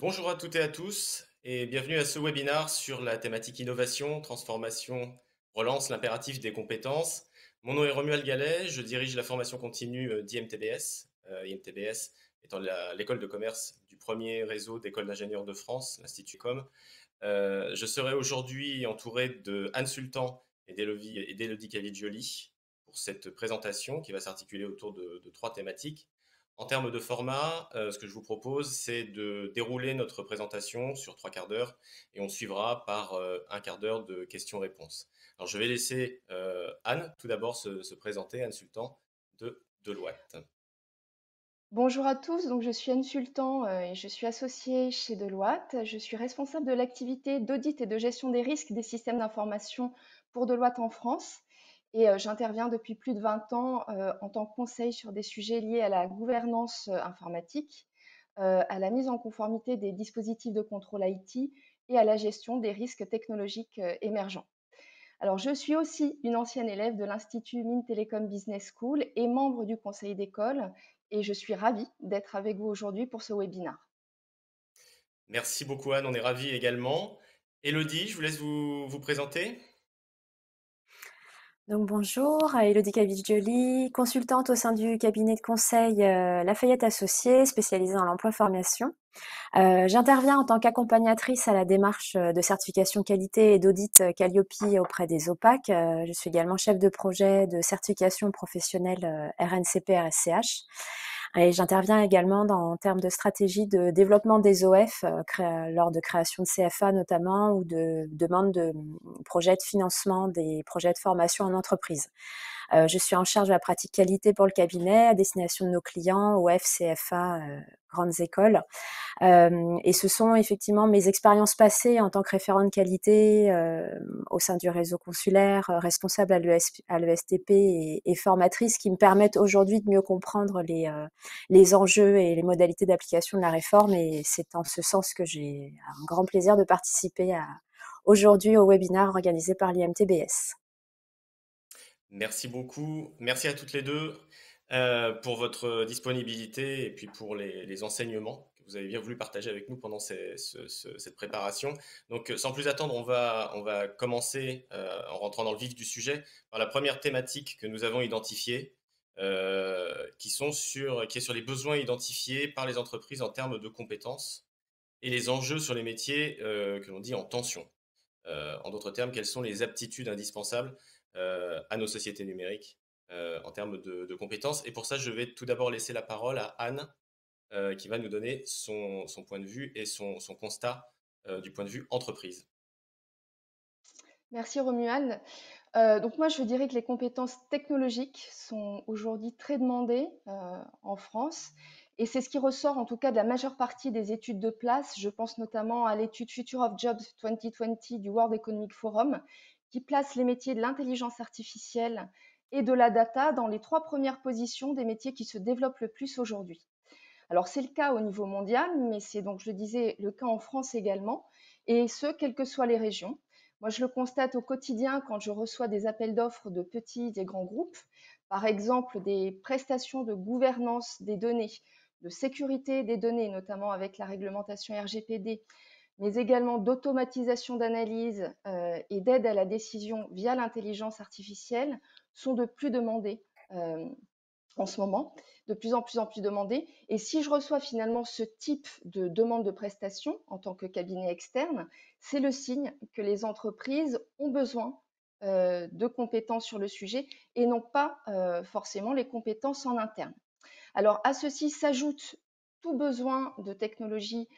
Bonjour à toutes et à tous et bienvenue à ce webinaire sur la thématique innovation, transformation, relance, l'impératif des compétences. Mon nom est Romuald Gallet, je dirige la formation continue d'IMTBS. IMTBS étant l'école de commerce du premier réseau d'écoles d'ingénieurs de France, l'Institut Com. Je serai aujourd'hui entouré de Anne Sultan et d'Élodie Caviggioli pour cette présentation qui va s'articuler autour de trois thématiques. En termes de format, ce que je vous propose, c'est de dérouler notre présentation sur trois quarts d'heure et on suivra par un quart d'heure de questions-réponses. Alors, je vais laisser Anne tout d'abord se présenter, Anne Sultan de Deloitte. Bonjour à tous, donc je suis Anne Sultan et je suis associée chez Deloitte. Je suis responsable de l'activité d'audit et de gestion des risques des systèmes d'information pour Deloitte en France. Et j'interviens depuis plus de 20 ans en tant que conseil sur des sujets liés à la gouvernance informatique, à la mise en conformité des dispositifs de contrôle IT et à la gestion des risques technologiques émergents. Alors, je suis aussi une ancienne élève de l'Institut Mines Telecom Business School et membre du conseil d'école. Et je suis ravie d'être avec vous aujourd'hui pour ce webinaire. Merci beaucoup Anne, on est ravis également. Élodie, je vous laisse vous présenter. Donc bonjour, Élodie Caviggioli, consultante au sein du cabinet de conseil Lafayette Associés, spécialisée dans l'emploi-formation. J'interviens en tant qu'accompagnatrice à la démarche de certification qualité et d'audit Calliope auprès des OPAC. Je suis également chef de projet de certification professionnelle RNCP-RSCH. Et j'interviens également en termes de stratégie de développement des OF lors de création de CFA notamment ou de demande de projets de financement des projets de formation en entreprise. Je suis en charge de la pratique qualité pour le cabinet à destination de nos clients, OF, CFA, grandes écoles. Et ce sont effectivement mes expériences passées en tant que référente qualité au sein du réseau consulaire, responsable à l'ESTP et formatrice qui me permettent aujourd'hui de mieux comprendre les enjeux et les modalités d'application de la réforme. Et c'est en ce sens que j'ai un grand plaisir de participer aujourd'hui au webinaire organisé par l'IMTBS. Merci beaucoup. Merci à toutes les deux pour votre disponibilité et puis pour les enseignements que vous avez bien voulu partager avec nous pendant cette préparation. Donc, sans plus attendre, on va commencer en rentrant dans le vif du sujet par la première thématique que nous avons identifiée, qui est sur les besoins identifiés par les entreprises en termes de compétences et les enjeux sur les métiers que l'on dit en tension. En d'autres termes, quelles sont les aptitudes indispensables à nos sociétés numériques en termes de compétences. Et pour ça, je vais tout d'abord laisser la parole à Anne, qui va nous donner son point de vue et son constat du point de vue entreprise. Merci Romuald. Donc moi, je dirais que les compétences technologiques sont aujourd'hui très demandées en France. Et c'est ce qui ressort en tout cas de la majeure partie des études de place. Je pense notamment à l'étude Future of Jobs 2020 du World Economic Forum, qui place les métiers de l'intelligence artificielle et de la data dans les trois premières positions des métiers qui se développent le plus aujourd'hui. Alors c'est le cas au niveau mondial, mais c'est donc, je le disais, le cas en France également, et ce, quelles que soient les régions. Moi, je le constate au quotidien quand je reçois des appels d'offres de petits et grands groupes, par exemple des prestations de gouvernance des données, de sécurité des données, notamment avec la réglementation RGPD, mais également d'automatisation d'analyse et d'aide à la décision via l'intelligence artificielle, sont de plus demandés en ce moment, de plus en plus demandé. Et si je reçois finalement ce type de demande de prestation en tant que cabinet externe, c'est le signe que les entreprises ont besoin de compétences sur le sujet et non pas forcément les compétences en interne. Alors à ceci s'ajoute tout besoin de technologies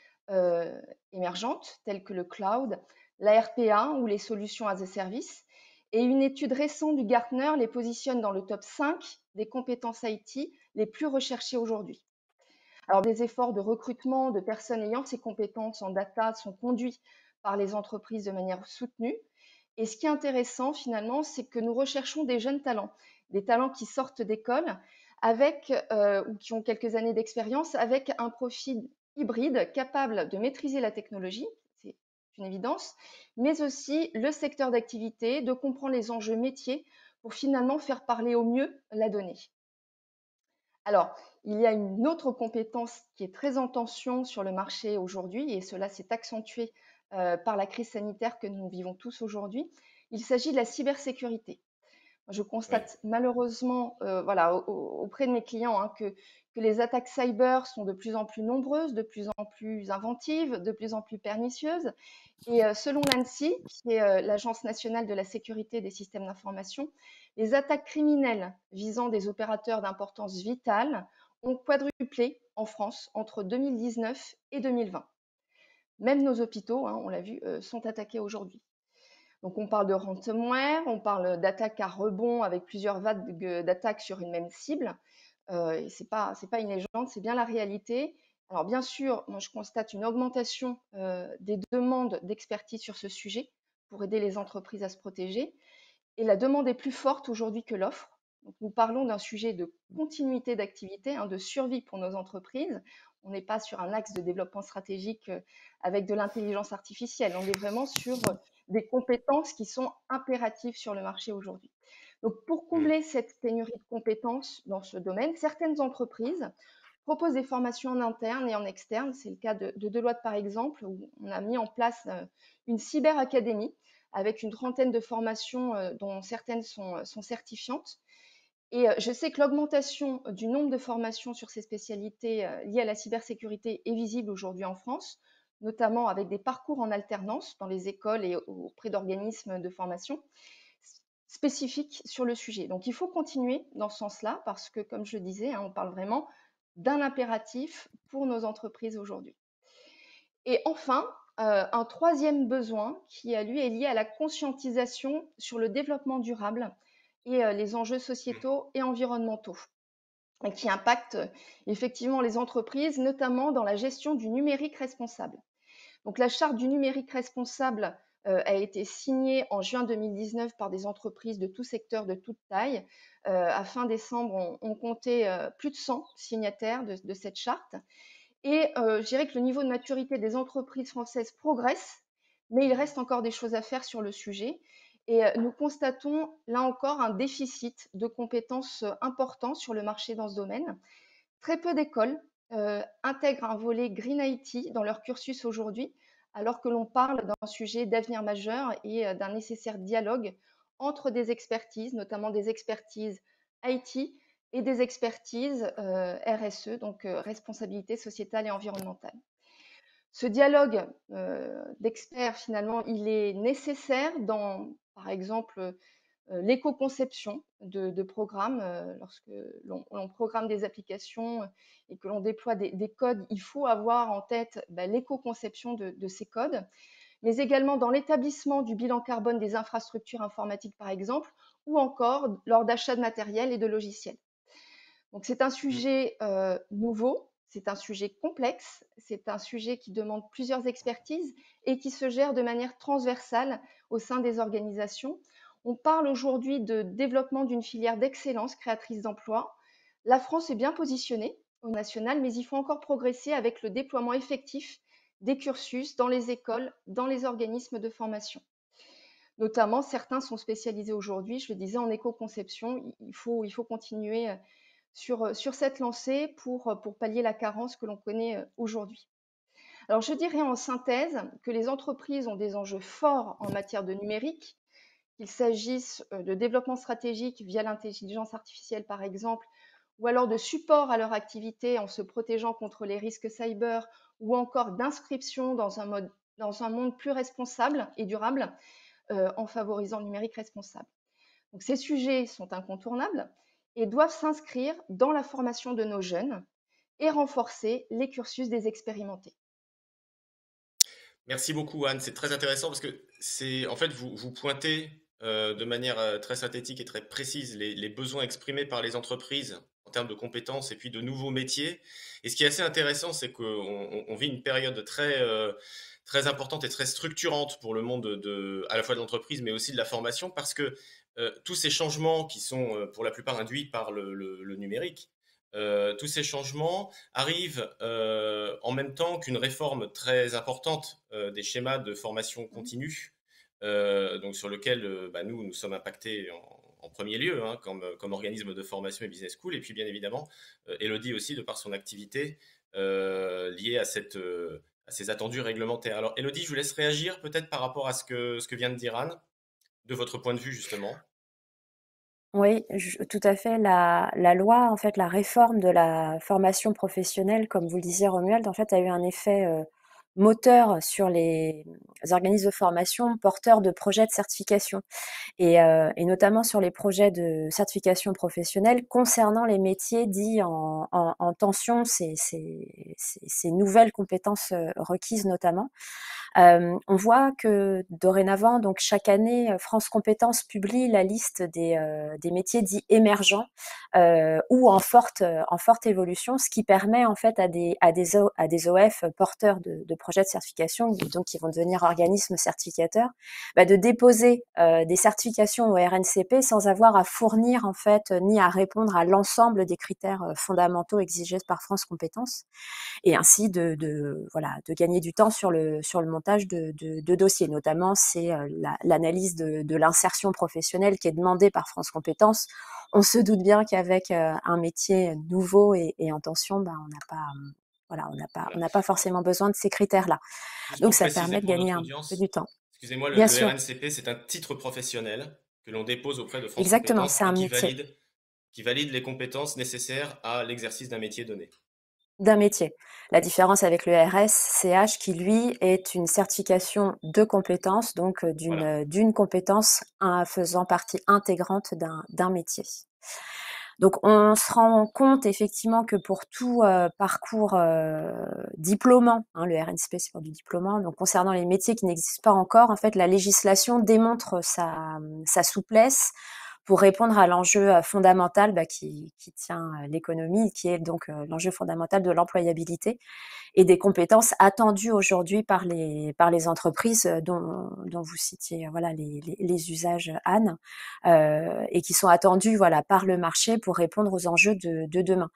émergentes telles que le cloud, la RPA ou les solutions as a service. Et une étude récente du Gartner les positionne dans le top 5 des compétences IT les plus recherchées aujourd'hui. Alors, des efforts de recrutement de personnes ayant ces compétences en data sont conduits par les entreprises de manière soutenue. Et ce qui est intéressant finalement, c'est que nous recherchons des jeunes talents, des talents qui sortent d'école avec ou qui ont quelques années d'expérience, avec un profil hybride capable de maîtriser la technologie, c'est une évidence, mais aussi le secteur d'activité, de comprendre les enjeux métiers pour finalement faire parler au mieux la donnée. Alors, il y a une autre compétence qui est très en tension sur le marché aujourd'hui, et cela s'est accentué par la crise sanitaire que nous vivons tous aujourd'hui. Il s'agit de la cybersécurité. Je Oui, constate malheureusement, voilà, auprès de mes clients, hein, que les attaques cyber sont de plus en plus nombreuses, de plus en plus inventives, de plus en plus pernicieuses. Et selon l'ANSSI, qui est l'Agence nationale de la sécurité des systèmes d'information, les attaques criminelles visant des opérateurs d'importance vitale ont quadruplé en France entre 2019 et 2020. Même nos hôpitaux, hein, on l'a vu, sont attaqués aujourd'hui. Donc on parle de ransomware, on parle d'attaques à rebond avec plusieurs vagues d'attaques sur une même cible. Et c'est pas une légende, c'est bien la réalité. Alors bien sûr, moi je constate une augmentation des demandes d'expertise sur ce sujet pour aider les entreprises à se protéger. Et la demande est plus forte aujourd'hui que l'offre. Donc, nous parlons d'un sujet de continuité d'activité, hein, de survie pour nos entreprises. On n'est pas sur un axe de développement stratégique avec de l'intelligence artificielle. On est vraiment sur des compétences qui sont impératives sur le marché aujourd'hui. Donc, pour mm, combler cette pénurie de compétences dans ce domaine, certaines entreprises proposent des formations en interne et en externe. C'est le cas de Deloitte, par exemple, où on a mis en place une cyberacadémie avec une trentaine de formations dont certaines sont certifiantes. Et je sais que l'augmentation du nombre de formations sur ces spécialités liées à la cybersécurité est visible aujourd'hui en France, notamment avec des parcours en alternance dans les écoles et auprès d'organismes de formation spécifiques sur le sujet. Donc il faut continuer dans ce sens-là parce que, comme je le disais, hein, on parle vraiment d'un impératif pour nos entreprises aujourd'hui. Et enfin, un troisième besoin qui, lui, est lié à la conscientisation sur le développement durable et les enjeux sociétaux et environnementaux, et qui impactent effectivement les entreprises, notamment dans la gestion du numérique responsable. Donc la charte du numérique responsable a été signée en juin 2019 par des entreprises de tout secteur, de toute taille. À fin décembre, on comptait plus de 100 signataires de cette charte. Et je dirais que le niveau de maturité des entreprises françaises progresse, mais il reste encore des choses à faire sur le sujet. Et nous constatons là encore un déficit de compétences important sur le marché dans ce domaine. Très peu d'écoles intègrent un volet Green IT dans leur cursus aujourd'hui, alors que l'on parle d'un sujet d'avenir majeur et d'un nécessaire dialogue entre des expertises, notamment des expertises IT et des expertises RSE, donc responsabilité sociétale et environnementale. Ce dialogue d'experts, finalement, il est nécessaire dans, par exemple, l'éco-conception de programmes. Lorsque l'on programme des applications et que l'on déploie des codes, il faut avoir en tête l'éco-conception de ces codes, mais également dans l'établissement du bilan carbone des infrastructures informatiques, par exemple, ou encore lors d'achat de matériel et de logiciels. Donc c'est un mm. sujet nouveau, c'est un sujet complexe, c'est un sujet qui demande plusieurs expertises et qui se gère de manière transversale au sein des organisations. On parle aujourd'hui de développement d'une filière d'excellence créatrice d'emplois. La France est bien positionnée au national, mais il faut encore progresser avec le déploiement effectif des cursus dans les écoles, dans les organismes de formation. Notamment, certains sont spécialisés aujourd'hui, je le disais, en éco-conception. Il faut continuer sur cette lancée pour pallier la carence que l'on connaît aujourd'hui. Alors, je dirais en synthèse que les entreprises ont des enjeux forts en matière de numérique, qu'il s'agisse de développement stratégique via l'intelligence artificielle, par exemple, ou alors de support à leur activité en se protégeant contre les risques cyber, ou encore d'inscription dans un monde plus responsable et durable en favorisant le numérique responsable. Donc, ces sujets sont incontournables et doivent s'inscrire dans la formation de nos jeunes et renforcer les cursus des expérimentés. Merci beaucoup, Anne. C'est très intéressant parce que en fait, vous pointez de manière très synthétique et très précise les besoins exprimés par les entreprises en termes de compétences et puis de nouveaux métiers. Et ce qui est assez intéressant, c'est qu'on on vit une période très importante et très structurante pour le monde à la fois de l'entreprise, mais aussi de la formation, parce que tous ces changements qui sont pour la plupart induits par le numérique, tous ces changements arrivent en même temps qu'une réforme très importante des schémas de formation continue, donc sur lequel nous sommes impactés en en premier lieu, hein, comme organisme de formation et business school, et puis bien évidemment, Elodie aussi, de par son activité liée à ces attendus réglementaires. Alors, Elodie, je vous laisse réagir peut-être par rapport à ce que vient de dire Anne, de votre point de vue justement. Oui, tout à fait. La loi, en fait, la réforme de la formation professionnelle, comme vous le disiez, Romuald, en fait, a eu un effet moteur sur les organismes de formation porteurs de projets de certification et notamment sur les projets de certification professionnelle concernant les métiers dits en tension, ces nouvelles compétences requises notamment. On voit que dorénavant, donc chaque année, France Compétences publie la liste des métiers dits émergents ou en forte évolution, ce qui permet en fait à des OF porteurs de projets de certification, donc qui vont devenir organismes certificateurs, de déposer des certifications au RNCP sans avoir à fournir en fait ni à répondre à l'ensemble des critères fondamentaux exigés par France Compétences, et ainsi voilà, de gagner du temps sur le montage de dossiers. Notamment, c'est l'analyse de l'insertion professionnelle qui est demandée par France Compétences. On se doute bien qu'avec un métier nouveau et en tension, on n'a pas voilà, on Voilà. n'a pas forcément besoin de ces critères-là. Juste Donc, pour ça préciser permet de pour gagner notre un peu audience, du temps. excusez-moi, Bien le sûr, RNCP, c'est un titre professionnel que l'on dépose auprès de France exactement, Compétences c'est et un métier. qui valide les compétences nécessaires à l'exercice d'un métier donné. D'un métier. La différence avec le RSCH qui, lui, est une certification de compétences, donc Voilà. d'une compétence faisant partie intégrante d'un métier. Donc, on se rend compte effectivement que pour tout parcours diplômant, hein, le RNCP c'est pour du diplômant, donc concernant les métiers qui n'existent pas encore, en fait, la législation démontre sa souplesse pour répondre à l'enjeu fondamental qui tient l'économie, qui est donc l'enjeu fondamental de l'employabilité et des compétences attendues aujourd'hui par les entreprises dont vous citiez voilà les usages, Anne, et qui sont attendus voilà par le marché pour répondre aux enjeux de demain.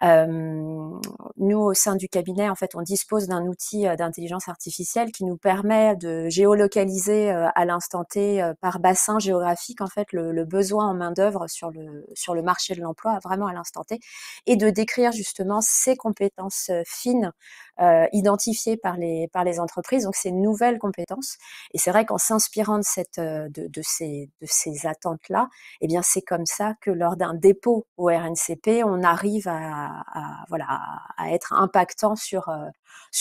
Nous, au sein du cabinet, en fait, on dispose d'un outil d'intelligence artificielle qui nous permet de géolocaliser à l'instant T par bassin géographique en fait le besoin en main d'œuvre sur le marché de l'emploi vraiment à l'instant T, et de décrire justement ces compétences fines identifiées par les entreprises, donc ces nouvelles compétences. Et c'est vrai qu'en s'inspirant de ces attentes-là, eh bien c'est comme ça que lors d'un dépôt au RNCP, on arrive voilà, à être impactant sur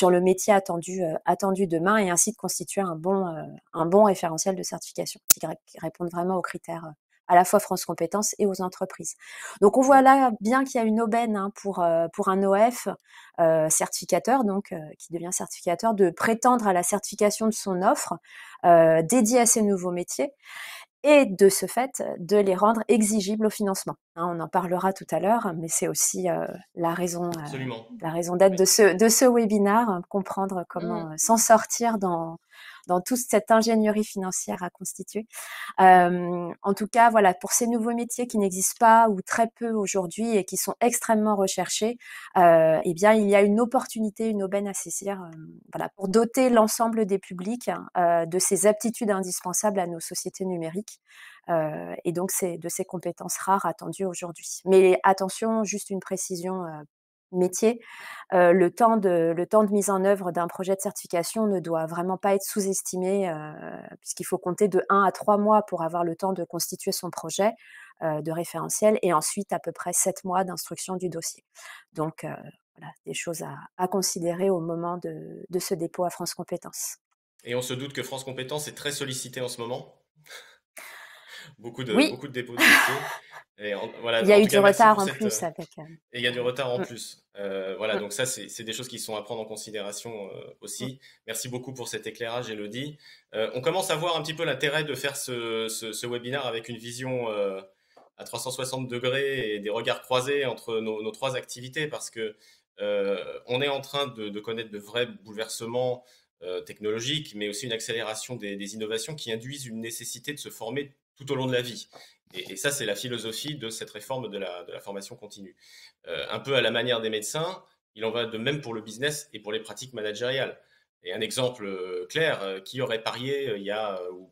le métier attendu demain, et ainsi de constituer un bon référentiel de certification qui répond vraiment aux critères à la fois France Compétences et aux entreprises. Donc on voit là bien qu'il y a une aubaine hein, pour un OF certificateur, donc qui devient certificateur, de prétendre à la certification de son offre dédiée à ces nouveaux métiers, et de ce fait, de les rendre exigibles au financement. Hein, on en parlera tout à l'heure, mais c'est aussi la raison d'être Oui. de ce webinaire, comprendre comment s'en sortir dans toute cette ingénierie financière à constituer. En tout cas, voilà, pour ces nouveaux métiers qui n'existent pas ou très peu aujourd'hui et qui sont extrêmement recherchés, eh bien, il y a une opportunité, une aubaine à saisir, voilà, pour doter l'ensemble des publics de ces aptitudes indispensables à nos sociétés numériques. Et donc, c'est de ces compétences rares attendues aujourd'hui. Mais attention, juste une précision métier, le temps de mise en œuvre d'un projet de certification ne doit vraiment pas être sous-estimé, puisqu'il faut compter de 1 à 3 mois pour avoir le temps de constituer son projet de référentiel, et ensuite à peu près 7 mois d'instruction du dossier. Donc voilà, des choses à considérer au moment de ce dépôt à France Compétences. Et on se doute que France Compétences est très sollicité en ce moment. Oui, Beaucoup de dépôts de dossiers. Et il y voilà, a en eu tout du cas, merci retard pour en cette. plus avec, Et il y a du retard en mmh, plus. Voilà, mmh. donc ça, c'est des choses qui sont à prendre en considération aussi. Merci beaucoup pour cet éclairage, Elodie. On commence à voir un petit peu l'intérêt de faire ce webinaire avec une vision à 360 degrés et des regards croisés entre nos trois activités, parce que on est en train de connaître de vrais bouleversements technologiques, mais aussi une accélération des innovations qui induisent une nécessité de se former tout au long de la vie. Et ça, c'est la philosophie de cette réforme de la formation continue. Un peu à la manière des médecins, il en va de même pour le business et pour les pratiques managériales. Et un exemple clair, qui aurait parié il y a, ou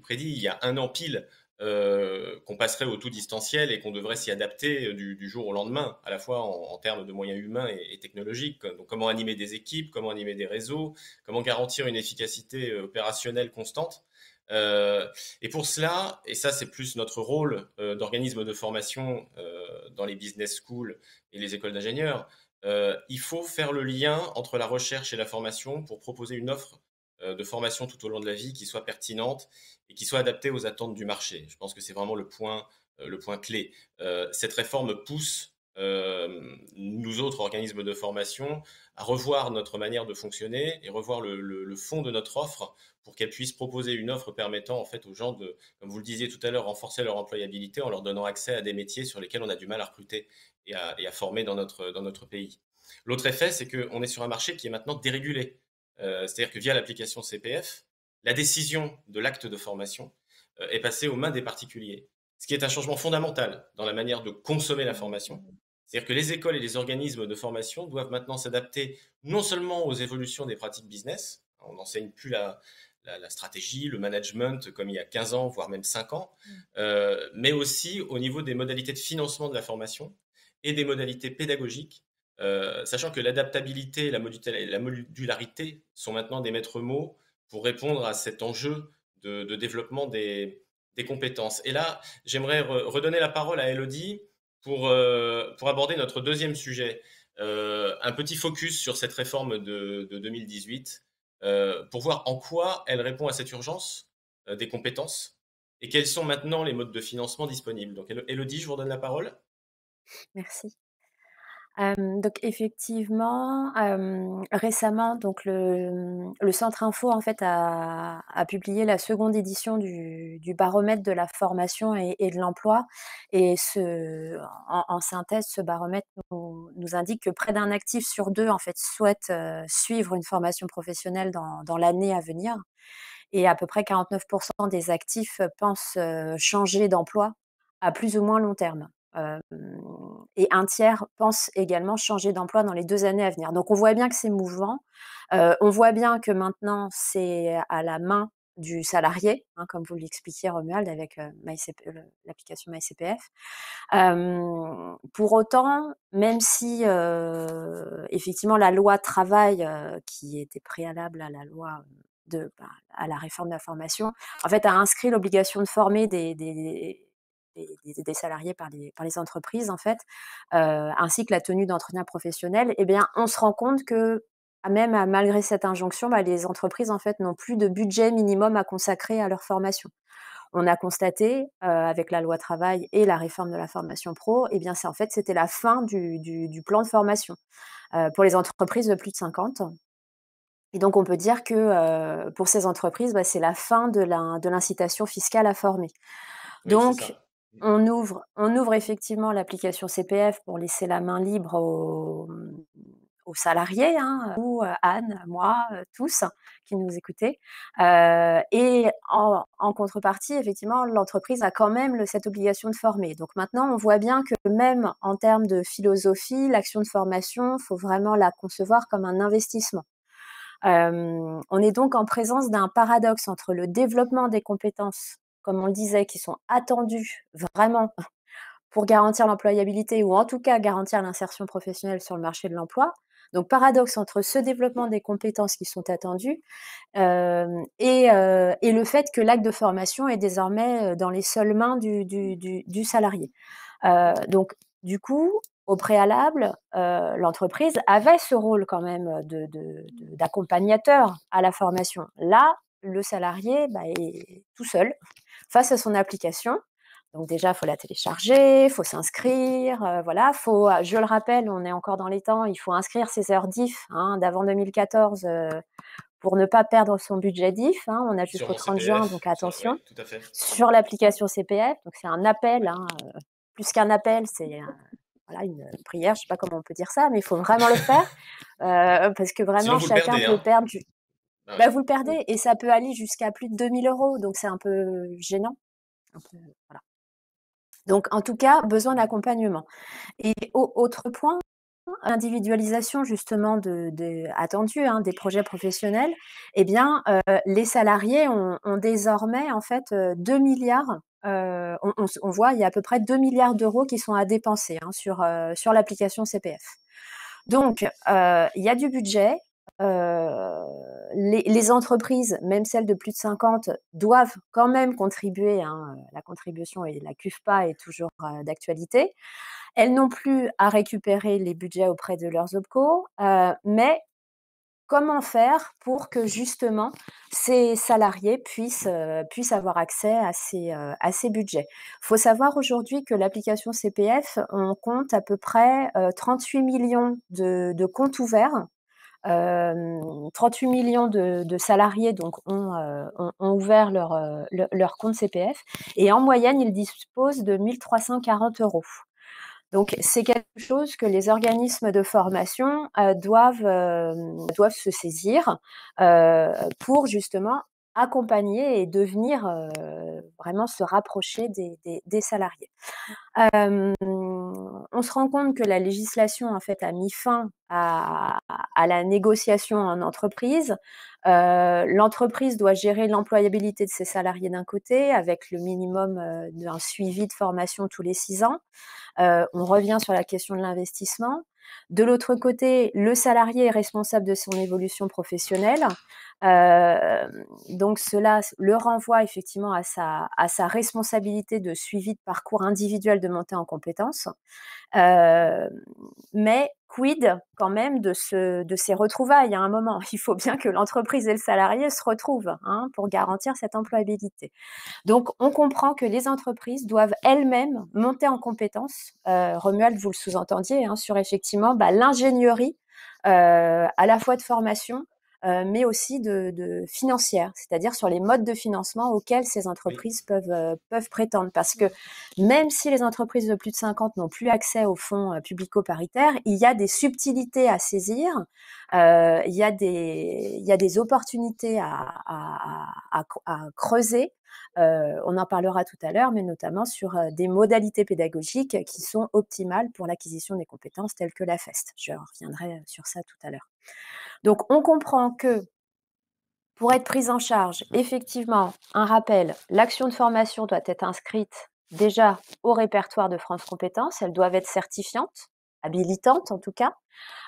prédit il y a un an pile qu'on passerait au tout distanciel et qu'on devrait s'y adapter du jour au lendemain, à la fois en termes de moyens humains et technologiques. Donc, comment animer des équipes, comment animer des réseaux, comment garantir une efficacité opérationnelle constante. Et pour cela, et ça c'est plus notre rôle d'organisme de formation dans les business schools et les écoles d'ingénieurs, il faut faire le lien entre la recherche et la formation pour proposer une offre de formation tout au long de la vie qui soit pertinente et qui soit adaptée aux attentes du marché. Je pense que c'est vraiment le point clé. Cette réforme pousse nous autres organismes de formation à revoir notre manière de fonctionner et revoir le fond de notre offre pour qu'elle puisse proposer une offre permettant en fait aux gens de, comme vous le disiez tout à l'heure, renforcer leur employabilité en leur donnant accès à des métiers sur lesquels on a du mal à recruter et à former dans notre pays. L'autre effet, c'est qu'on est sur un marché qui est maintenant dérégulé. C'est-à-dire que via l'application CPF, la décision de l'acte de formation est passée aux mains des particuliers, ce qui est un changement fondamental dans la manière de consommer la formation. C'est-à-dire que les écoles et les organismes de formation doivent maintenant s'adapter non seulement aux évolutions des pratiques business, on n'enseigne plus la stratégie, le management comme il y a 15 ans, voire même 5 ans, mais aussi au niveau des modalités de financement de la formation et des modalités pédagogiques, sachant que l'adaptabilité et la modularité sont maintenant des maîtres mots pour répondre à cet enjeu de développement des compétences. Et là, j'aimerais redonner la parole à Elodie pour aborder notre deuxième sujet, un petit focus sur cette réforme de 2018, pour voir en quoi elle répond à cette urgence des compétences et quels sont maintenant les modes de financement disponibles. Donc Elodie, je vous redonne la parole. Merci. Donc effectivement, récemment, donc le Centre Info en fait a publié la seconde édition du baromètre de la formation et de l'emploi et en synthèse, ce baromètre nous indique que près d'un actif sur 2 en fait souhaite, suivre une formation professionnelle dans l'année à venir et à peu près 49 des actifs pensent, changer d'emploi à plus ou moins long terme. Hem Et un tiers pense également changer d'emploi dans les 2 années à venir. Donc on voit bien que c'est mouvant. On voit bien que maintenant c'est à la main du salarié, hein, comme vous l'expliquiez Romuald avec, l'application MyCPF. Pour autant, même si, effectivement la loi travail, qui était préalable à la loi à la réforme de la formation, en fait a inscrit l'obligation de former des salariés par les entreprises en fait, ainsi que la tenue d'entretiens professionnels, eh bien on se rend compte que même malgré cette injonction, les entreprises en fait n'ont plus de budget minimum à consacrer à leur formation. On a constaté, avec la loi travail et la réforme de la formation pro, eh bien c'était la fin du plan de formation, pour les entreprises de plus de 50 et donc on peut dire que, pour ces entreprises, c'est la fin de l'incitation fiscale à former. Oui, c'est Donc ça. on ouvre effectivement l'application CPF pour laisser la main libre aux salariés, hein, vous, Anne, moi, tous qui nous écoutez. Et en contrepartie, effectivement, l'entreprise a quand même cette obligation de former. Donc maintenant, on voit bien que même en termes de philosophie, l'action de formation, il faut vraiment la concevoir comme un investissement. On est donc en présence d'un paradoxe entre le développement des compétences, comme on le disait, qui sont attendues vraiment pour garantir l'employabilité ou en tout cas garantir l'insertion professionnelle sur le marché de l'emploi. Donc paradoxe entre ce développement des compétences qui sont attendues et le fait que l'acte de formation est désormais dans les seules mains du salarié. Donc du coup, au préalable, l'entreprise avait ce rôle quand même d'accompagnateur à la formation. Là, le salarié est tout seul face à son application. Donc déjà, il faut la télécharger, il faut s'inscrire, voilà, je le rappelle, on est encore dans les temps, il faut inscrire ses heures DIF, hein, d'avant 2014, pour ne pas perdre son budget DIF, hein. On a Sur jusqu'au mon 30 juin, CPF, donc attention. ouais, tout à fait. Sur l'application CPF, donc c'est un appel, Ouais. hein, plus qu'un appel, c'est voilà, une prière, je ne sais pas comment on peut dire ça, mais il faut vraiment le faire, parce que Sinon, vraiment vous le chacun perdez, peut hein. perdre Ah ouais. vous le perdez et ça peut aller jusqu'à plus de 2 000 €, donc c'est un peu gênant, un peu, voilà. Donc en tout cas, besoin d'accompagnement et autre point, individualisation justement attendue, hein, des projets professionnels, eh bien, les salariés ont désormais en fait, 2 000 000 on voit, il y a à peu près 2 milliards d'euros qui sont à dépenser sur l'application CPF. Donc, il y a du budget. Les entreprises, même celles de plus de 50, doivent quand même contribuer. La contribution et la CUFPA est toujours d'actualité. Elles n'ont plus à récupérer les budgets auprès de leurs OPCO, mais comment faire pour que justement ces salariés puissent avoir accès à ces budgets? Il faut savoir aujourd'hui que l'application CPF, on compte à peu près 38 millions de comptes ouverts. 38 millions de salariés donc ont ouvert leur compte CPF et en moyenne, ils disposent de 1 340 euros. Donc, c'est quelque chose que les organismes de formation doivent se saisir pour justement accompagner et devenir vraiment se rapprocher des salariés. On se rend compte que la législation en fait a mis fin à la négociation en entreprise. L'entreprise doit gérer l'employabilité de ses salariés d'un côté, avec le minimum d'un suivi de formation tous les 6 ans. On revient sur la question de l'investissement. De l'autre côté, le salarié est responsable de son évolution professionnelle. Donc cela le renvoie effectivement à sa responsabilité de suivi de parcours individuel de montée en compétences. Mais quid quand même de ces retrouvailles à un moment? Il faut bien que l'entreprise et le salarié se retrouvent pour garantir cette employabilité. Donc, on comprend que les entreprises doivent elles-mêmes monter en compétences. Romuald, vous le sous-entendiez, sur effectivement l'ingénierie à la fois de formation, mais aussi de financière, c'est-à-dire sur les modes de financement auxquels ces Oui. entreprises peuvent prétendre. Parce que même si les entreprises de plus de 50 n'ont plus accès aux fonds publico-paritaires, il y a des subtilités à saisir, il y a des opportunités à creuser. On en parlera tout à l'heure, mais notamment sur des modalités pédagogiques qui sont optimales pour l'acquisition des compétences telles que la FEST. Je reviendrai sur ça tout à l'heure. Donc, on comprend que pour être prise en charge, effectivement, un rappel, l'action de formation doit être inscrite déjà au répertoire de France Compétences. Elles doivent être certifiantes, habilitantes en tout cas.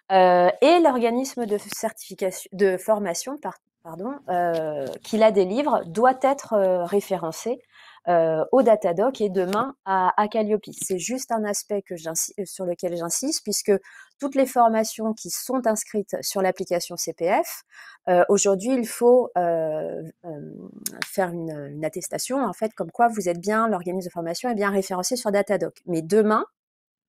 Et l'organisme de formation qui la délivre doit être référencé au Datadoc et demain à Calliope. C'est juste un aspect sur lequel j'insiste, puisque toutes les formations qui sont inscrites sur l'application CPF, aujourd'hui, il faut faire une attestation, en fait, comme quoi vous êtes bien, l'organisme de formation est bien référencé sur Datadoc. Mais demain,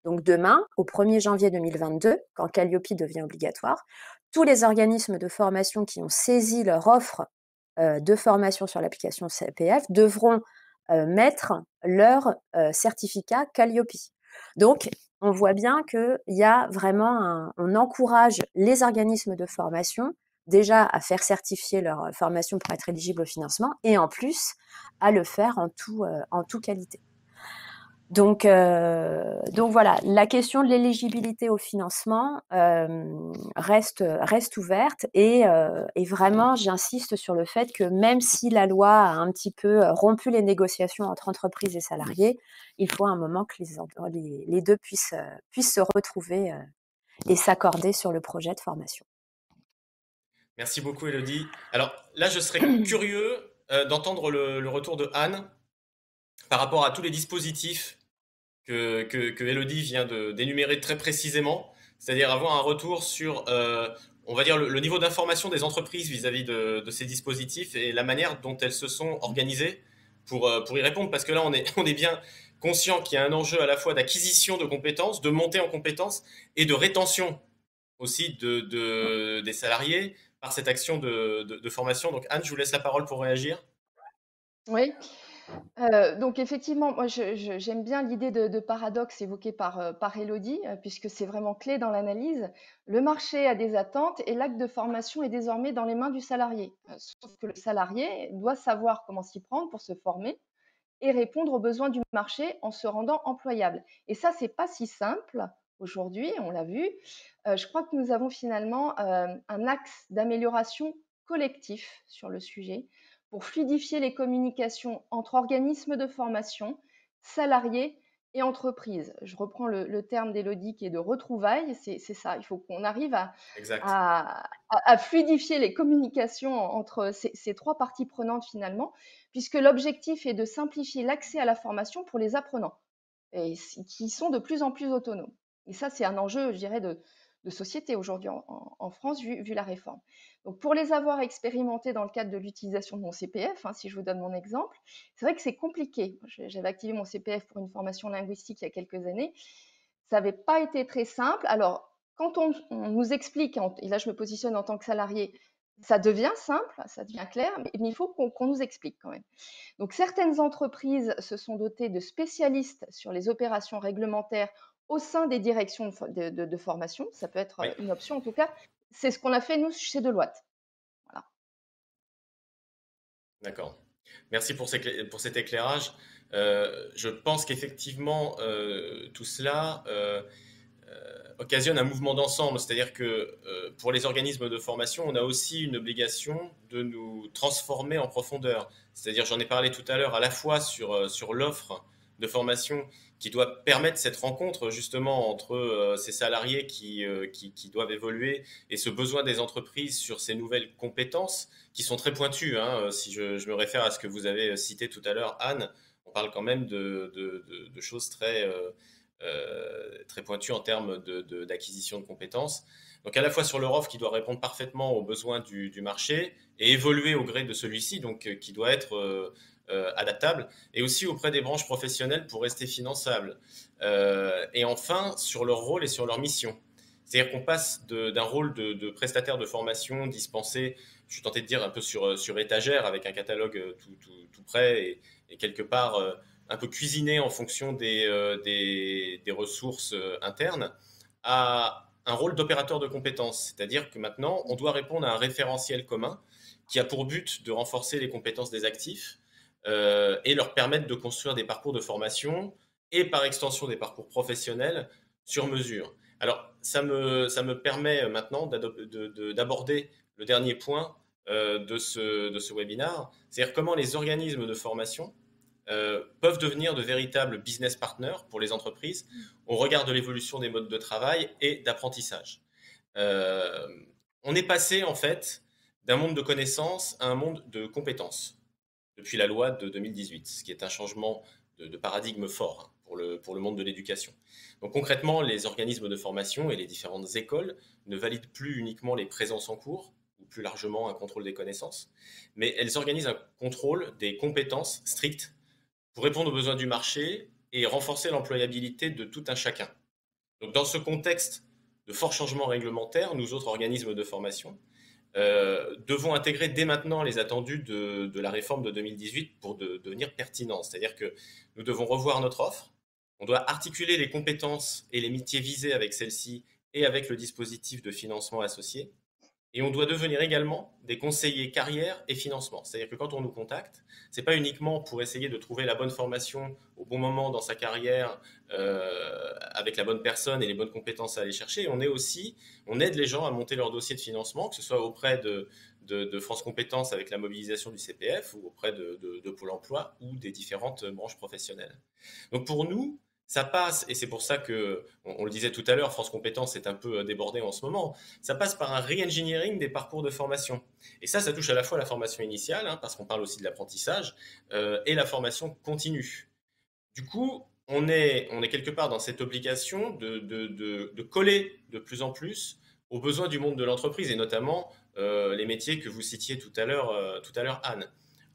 au 1er janvier 2022, quand Calliope devient obligatoire, tous les organismes de formation qui ont saisi leur offre de formation sur l'application CPF devront mettre leur certificat Calliope. Donc, on voit bien qu'il y a vraiment on encourage les organismes de formation déjà à faire certifier leur formation pour être éligible au financement et en plus à le faire en tout qualité. Donc voilà, la question de l'éligibilité au financement reste ouverte et vraiment, j'insiste sur le fait que même si la loi a un petit peu rompu les négociations entre entreprises et salariés, il faut un moment que les deux puissent se retrouver et s'accorder sur le projet de formation. Merci beaucoup, Elodie. Alors là, je serais curieux d'entendre le retour de Anne par rapport à tous les dispositifs que Elodie vient d'énumérer très précisément, c'est-à-dire avoir un retour sur, on va dire, le niveau d'information des entreprises vis-à-vis de ces dispositifs et la manière dont elles se sont organisées pour y répondre, parce que là, on est bien conscient qu'il y a un enjeu à la fois d'acquisition de compétences, de montée en compétences et de rétention aussi des salariés par cette action de formation. Donc Anne, je vous laisse la parole pour réagir. Oui. Donc effectivement, moi j'aime bien l'idée de paradoxe évoquée par Élodie, puisque c'est vraiment clé dans l'analyse. Le marché a des attentes et l'acte de formation est désormais dans les mains du salarié. Sauf que le salarié doit savoir comment s'y prendre pour se former et répondre aux besoins du marché en se rendant employable. Et ça, c'est pas si simple aujourd'hui, on l'a vu. Je crois que nous avons finalement un axe d'amélioration collectif sur le sujet pour fluidifier les communications entre organismes de formation, salariés et entreprises. Je reprends le terme d'Élodie qui est de retrouvailles, c'est ça, il faut qu'on arrive Exact. à fluidifier les communications entre ces trois parties prenantes finalement, puisque l'objectif est de simplifier l'accès à la formation pour les apprenants, et qui sont de plus en plus autonomes. Et ça, c'est un enjeu, je dirais, de société aujourd'hui en France, vu la réforme. Donc, pour les avoir expérimentés dans le cadre de l'utilisation de mon CPF, si je vous donne mon exemple, c'est vrai que c'est compliqué. J'avais activé mon CPF pour une formation linguistique il y a quelques années. Ça n'avait pas été très simple. Alors, quand on nous explique, et là je me positionne en tant que salarié, ça devient simple, ça devient clair, mais il faut qu'on nous explique quand même. Donc, certaines entreprises se sont dotées de spécialistes sur les opérations réglementaires au sein des directions de formation. Ça peut être Oui, une option, en tout cas. C'est ce qu'on a fait, nous, chez Deloitte. Voilà. d'accord. Merci pour cet éclairage. Je pense qu'effectivement, tout cela occasionne un mouvement d'ensemble. C'est-à-dire que pour les organismes de formation, on a aussi une obligation de nous transformer en profondeur. C'est-à-dire, j'en ai parlé tout à l'heure, à la fois sur l'offre de formation qui doit permettre cette rencontre justement entre ces salariés qui doivent évoluer et ce besoin des entreprises sur ces nouvelles compétences qui sont très pointues. Hein. Si je me réfère à ce que vous avez cité tout à l'heure, Anne, on parle quand même de choses très pointues en termes d'acquisition de compétences. Donc à la fois sur leur offre qui doit répondre parfaitement aux besoins du marché et évoluer au gré de celui-ci, donc qui doit être adaptable, et aussi auprès des branches professionnelles pour rester finançable. Et enfin, sur leur rôle et sur leur mission. C'est-à-dire qu'on passe d'un rôle de prestataire de formation dispensé, je suis tenté de dire un peu sur étagère, avec un catalogue tout prêt et quelque part un peu cuisiné en fonction des ressources internes, à un rôle d'opérateur de compétences. C'est-à-dire que maintenant, on doit répondre à un référentiel commun qui a pour but de renforcer les compétences des actifs et leur permettre de construire des parcours de formation et par extension des parcours professionnels sur mesure. Alors, ça me permet maintenant d'aborder le dernier point de ce webinaire, c'est-à-dire comment les organismes de formation peuvent devenir de véritables business partners pour les entreprises au regard de l'évolution des modes de travail et d'apprentissage. Euh, on est passé en fait d'un monde de connaissances à un monde de compétences depuis la loi de 2018, ce qui est un changement de paradigme fort pour le monde de l'éducation. Donc concrètement, les organismes de formation et les différentes écoles ne valident plus uniquement les présences en cours, ou plus largement un contrôle des connaissances, mais elles organisent un contrôle des compétences strictes pour répondre aux besoins du marché et renforcer l'employabilité de tout un chacun. Donc dans ce contexte de fort changement réglementaire, nous autres organismes de formation, devons intégrer dès maintenant les attendus de la réforme de 2018 pour devenir pertinents. C'est-à-dire que nous devons revoir notre offre, on doit articuler les compétences et les métiers visés avec celle-ci et avec le dispositif de financement associé. Et on doit devenir également des conseillers carrière et financement. C'est-à-dire que quand on nous contacte, ce n'est pas uniquement pour essayer de trouver la bonne formation au bon moment dans sa carrière, avec la bonne personne et les bonnes compétences à aller chercher. On aide les gens à monter leur dossier de financement, que ce soit auprès de France Compétences avec la mobilisation du CPF ou auprès de Pôle emploi ou des différentes branches professionnelles. Donc pour nous, ça passe, et c'est pour ça que, on le disait tout à l'heure, France Compétences est un peu débordé en ce moment, ça passe par un re-engineering des parcours de formation. Et ça touche à la fois la formation initiale, hein, parce qu'on parle aussi de l'apprentissage, et la formation continue. Du coup, on est quelque part dans cette obligation de coller de plus en plus aux besoins du monde de l'entreprise, et notamment les métiers que vous citiez tout à l'heure, Anne.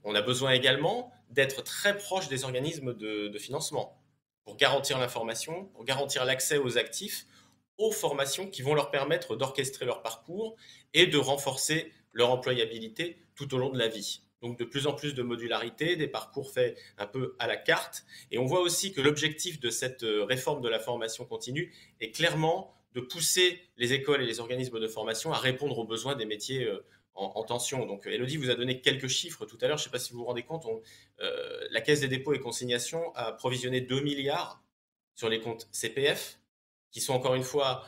On a besoin également d'être très proche des organismes de financement pour garantir l'information, pour garantir l'accès aux actifs, aux formations qui vont leur permettre d'orchestrer leur parcours et de renforcer leur employabilité tout au long de la vie. Donc de plus en plus de modularité, des parcours faits un peu à la carte. Et on voit aussi que l'objectif de cette réforme de la formation continue est clairement de pousser les écoles et les organismes de formation à répondre aux besoins des métiers en tension. Donc Elodie vous a donné quelques chiffres tout à l'heure, je ne sais pas si vous vous rendez compte, la Caisse des dépôts et consignations a provisionné 2 milliards sur les comptes CPF, qui sont encore une fois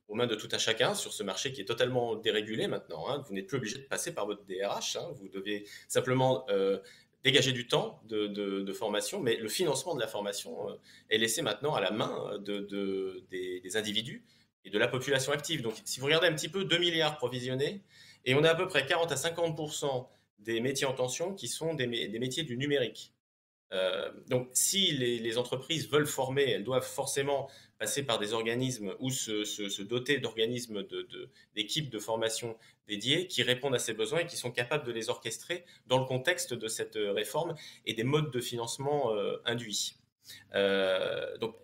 aux mains de tout un chacun sur ce marché qui est totalement dérégulé maintenant, hein. Vous n'êtes plus obligé de passer par votre DRH, hein. Vous devez simplement dégager du temps de formation, mais le financement de la formation est laissé maintenant à la main des individus et de la population active. Donc, si vous regardez un petit peu, 2 milliards provisionnés, et on a à peu près 40 à 50% des métiers en tension qui sont des métiers du numérique. Donc, si les entreprises veulent former, elles doivent forcément passer par des organismes ou se doter d'organismes d'équipes de formation dédiées qui répondent à ces besoins et qui sont capables de les orchestrer dans le contexte de cette réforme et des modes de financement induits. Donc,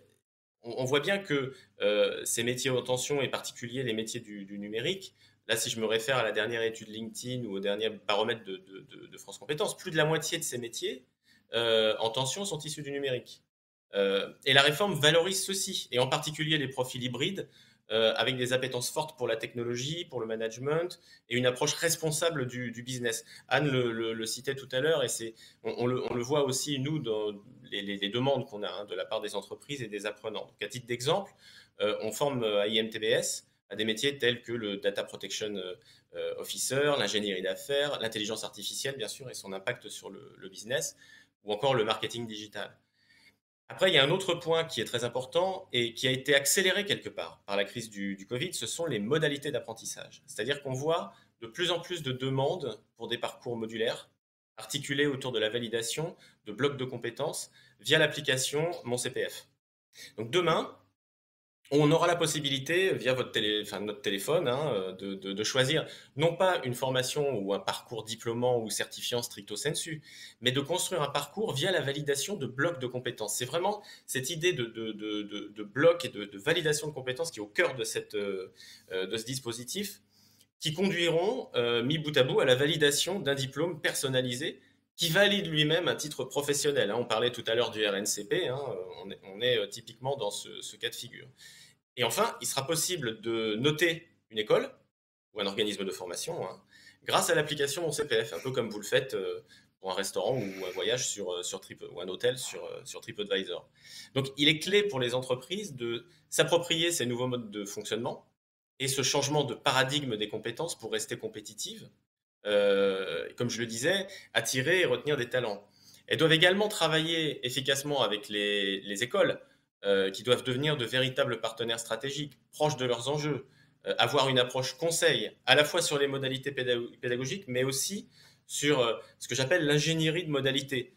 on voit bien que ces métiers en tension, et en particulier les métiers du numérique, là, si je me réfère à la dernière étude LinkedIn ou au dernier baromètre de France Compétences, plus de la moitié de ces métiers en tension sont issus du numérique. Et la réforme valorise ceci, et en particulier les profils hybrides, avec des appétences fortes pour la technologie, pour le management, et une approche responsable du business. Anne le citait tout à l'heure, et on le voit aussi, nous, dans les demandes qu'on a, hein, de la part des entreprises et des apprenants. Donc, à titre d'exemple, on forme à IMTBS à des métiers tels que le Data Protection Officer, l'ingénierie d'affaires, l'intelligence artificielle, bien sûr, et son impact sur le business, ou encore le marketing digital. Après, il y a un autre point qui est très important et qui a été accéléré quelque part par la crise du Covid, ce sont les modalités d'apprentissage. C'est-à-dire qu'on voit de plus en plus de demandes pour des parcours modulaires, articulés autour de la validation de blocs de compétences via l'application Mon CPF. Donc demain, on aura la possibilité, via notre téléphone, hein, de choisir non pas une formation ou un parcours diplômant ou certifiant stricto sensu, mais de construire un parcours via la validation de blocs de compétences. C'est vraiment cette idée de blocs et de validation de compétences qui est au cœur de ce dispositif, qui conduiront, mis bout à bout, à la validation d'un diplôme personnalisé qui valide lui-même un titre professionnel, hein. On parlait tout à l'heure du RNCP, hein, on est typiquement dans ce cas de figure. Et enfin, il sera possible de noter une école ou un organisme de formation, hein, grâce à l'application Mon CPF, un peu comme vous le faites pour un restaurant ou un voyage ou un hôtel sur TripAdvisor. Donc, il est clé pour les entreprises de s'approprier ces nouveaux modes de fonctionnement et ce changement de paradigme des compétences pour rester compétitives. Comme je le disais, attirer et retenir des talents. Elles doivent également travailler efficacement avec les écoles, qui doivent devenir de véritables partenaires stratégiques, proches de leurs enjeux, avoir une approche conseil, à la fois sur les modalités pédagogiques, mais aussi sur ce que j'appelle l'ingénierie de modalités.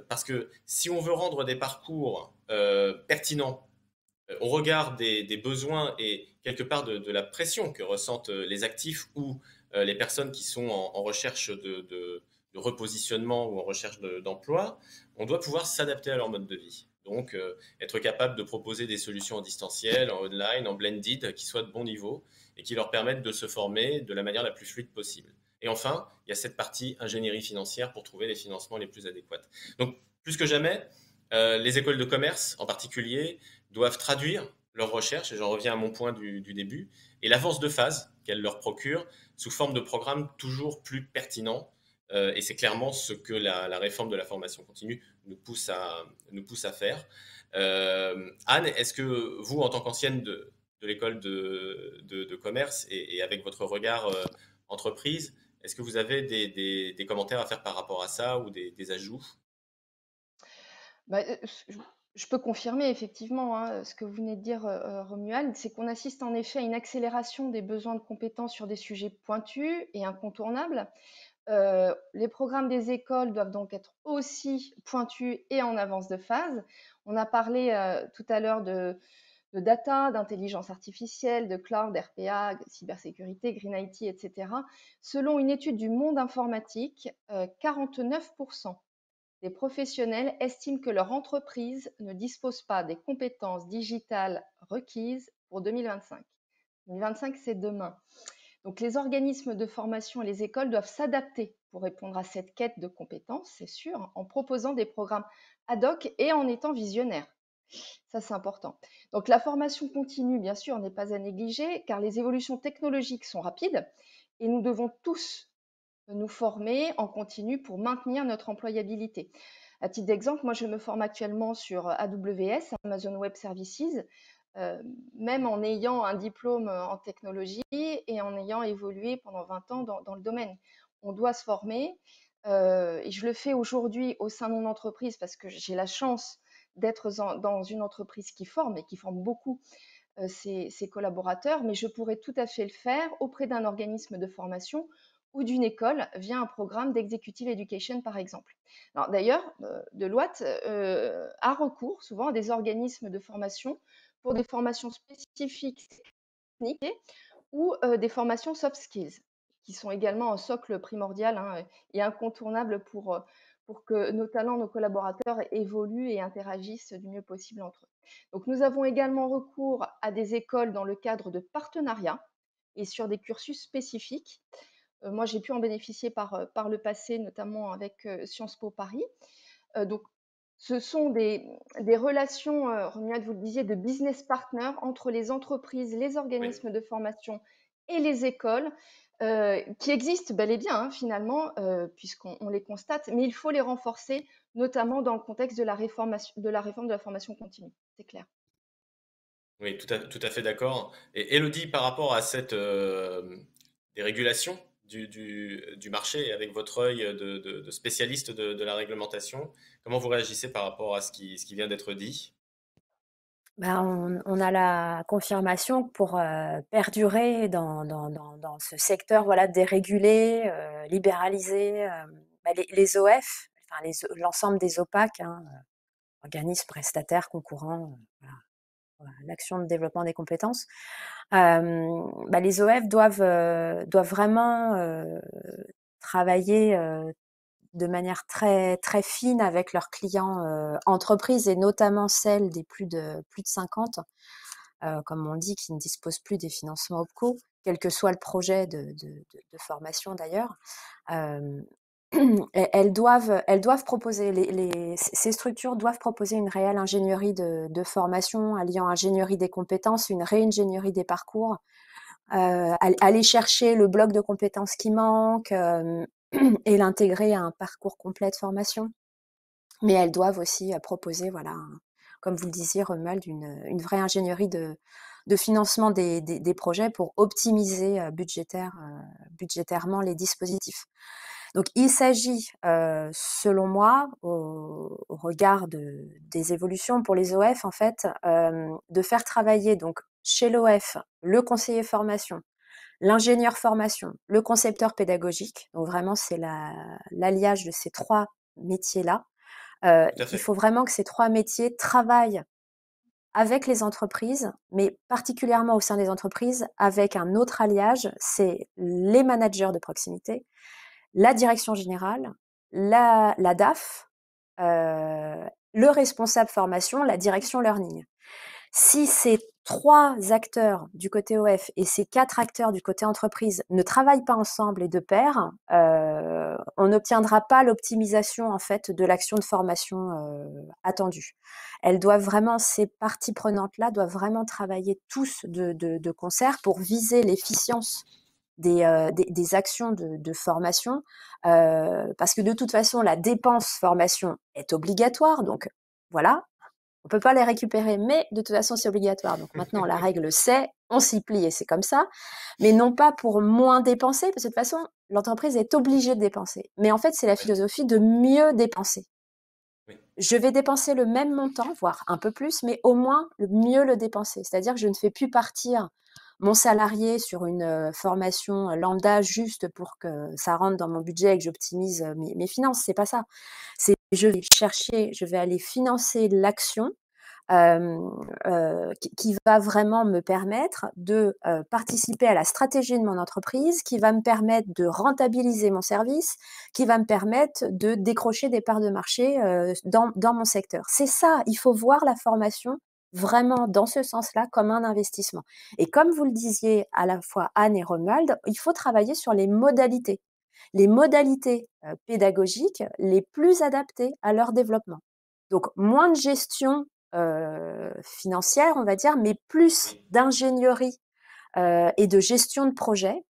Parce que si on veut rendre des parcours pertinents au regard des besoins et quelque part de la pression que ressentent les actifs ou les personnes qui sont en recherche de repositionnement ou en recherche d'emploi, on doit pouvoir s'adapter à leur mode de vie. Donc, être capable de proposer des solutions en distanciel, en online, en blended, qui soient de bon niveau et qui leur permettent de se former de la manière la plus fluide possible. Et enfin, il y a cette partie ingénierie financière pour trouver les financements les plus adéquats. Donc, plus que jamais, les écoles de commerce en particulier doivent traduire leurs recherches, et j'en reviens à mon point du début, et l'avance de phase qu'elles leur procurent sous forme de programmes toujours plus pertinents. Et c'est clairement ce que la réforme de la formation continue nous pousse à faire. Anne, est-ce que vous, en tant qu'ancienne de l'école de commerce et avec votre regard entreprise, est-ce que vous avez des commentaires à faire par rapport à ça ou des ajouts? Bah, je peux confirmer effectivement, hein, ce que vous venez de dire, Romuald, c'est qu'on assiste en effet à une accélération des besoins de compétences sur des sujets pointus et incontournables. Les programmes des écoles doivent donc être aussi pointus et en avance de phase. On a parlé tout à l'heure de data, d'intelligence artificielle, de cloud, RPA, cybersécurité, Green IT, etc. Selon une étude du Monde informatique, 49% des professionnels estiment que leur entreprise ne dispose pas des compétences digitales requises pour 2025. 2025, c'est demain. Donc, les organismes de formation et les écoles doivent s'adapter pour répondre à cette quête de compétences, c'est sûr, en proposant des programmes ad hoc et en étant visionnaires. Ça, c'est important. Donc, la formation continue, bien sûr, n'est pas à négliger car les évolutions technologiques sont rapides et nous devons tous nous former en continu pour maintenir notre employabilité. À titre d'exemple, moi, je me forme actuellement sur AWS, Amazon Web Services, même en ayant un diplôme en technologie et en ayant évolué pendant 20 ans dans le domaine. On doit se former et je le fais aujourd'hui au sein de mon entreprise parce que j'ai la chance d'être dans une entreprise qui forme et qui forme beaucoup ses collaborateurs, mais je pourrais tout à fait le faire auprès d'un organisme de formation ou d'une école via un programme d'executive education, par exemple. Alors, d'ailleurs, Deloitte a recours souvent à des organismes de formation pour des formations spécifiques techniques ou des formations soft skills, qui sont également un socle primordial et incontournable pour que nos talents, nos collaborateurs évoluent et interagissent du mieux possible entre eux. Donc, nous avons également recours à des écoles dans le cadre de partenariats et sur des cursus spécifiques. Moi, j'ai pu en bénéficier par le passé, notamment avec Sciences Po Paris. Donc, ce sont des relations, Romuald, vous le disiez, de business partners entre les entreprises, les Oui, organismes de formation et les écoles, qui existent bel et bien, finalement, puisqu'on les constate, mais il faut les renforcer, notamment dans le contexte de la réforme de la formation continue. C'est clair. oui, tout à fait d'accord. Et Elodie, par rapport à cette dérégulation du marché, avec votre œil de spécialiste de la réglementation, comment vous réagissez par rapport à ce qui vient d'être dit? Ben, on a la confirmation que pour perdurer dans ce secteur voilà, dérégulé, libéralisé, les OF, enfin, l'ensemble des OPAC, hein, organismes prestataires concurrents, voilà, l'action de développement des compétences, les OF doivent vraiment travailler de manière très, très fine avec leurs clients entreprises et notamment celles des plus de 50, comme on dit, qui ne disposent plus des financements OPCO, quel que soit le projet de formation d'ailleurs. Euh, elles doivent proposer, ces structures doivent proposer une réelle ingénierie de formation, alliant ingénierie des compétences, une réingénierie des parcours, aller chercher le bloc de compétences qui manque et l'intégrer à un parcours complet de formation. Mais elles doivent aussi proposer, voilà, comme vous le disiez, Romuald, une vraie ingénierie de financement des projets pour optimiser budgétairement les dispositifs. Donc, il s'agit, selon moi, au regard des évolutions pour les OF, en fait, de faire travailler donc chez l'OF le conseiller formation, l'ingénieur formation, le concepteur pédagogique. Donc vraiment, c'est l'alliage de ces trois métiers-là. Tout à Il fait. faut vraiment que ces trois métiers travaillent avec les entreprises, mais particulièrement au sein des entreprises, avec un autre alliage, c'est les managers de proximité, la direction générale, la DAF, le responsable formation, la direction learning. Si ces trois acteurs du côté OF et ces quatre acteurs du côté entreprise ne travaillent pas ensemble et de pair, on n'obtiendra pas l'optimisation en fait de l'action de formation attendue. Elles doivent vraiment, ces parties prenantes-là doivent vraiment travailler tous de concert pour viser l'efficience des actions de formation, parce que de toute façon, la dépense formation est obligatoire, donc voilà, on peut pas les récupérer, mais de toute façon, c'est obligatoire. Donc maintenant, la règle, c'est on s'y plie et c'est comme ça, mais non pas pour moins dépenser, parce que de toute façon, l'entreprise est obligée de dépenser. Mais en fait, c'est la Oui, philosophie de mieux dépenser. oui, Je vais dépenser le même montant, voire un peu plus, mais au moins mieux le dépenser. C'est-à-dire que je ne fais plus partir mon salarié sur une formation lambda juste pour que ça rentre dans mon budget et que j'optimise mes finances. C'est pas ça. C'est je vais aller financer l'action qui va vraiment me permettre de participer à la stratégie de mon entreprise, qui va me permettre de rentabiliser mon service, qui va me permettre de décrocher des parts de marché dans mon secteur. C'est ça, il faut voir la formation vraiment dans ce sens-là comme un investissement. Et comme vous le disiez à la fois Anne et Romuald, il faut travailler sur les modalités pédagogiques les plus adaptées à leur développement. Donc, moins de gestion financière, on va dire, mais plus oui. d'ingénierie et de gestion de projet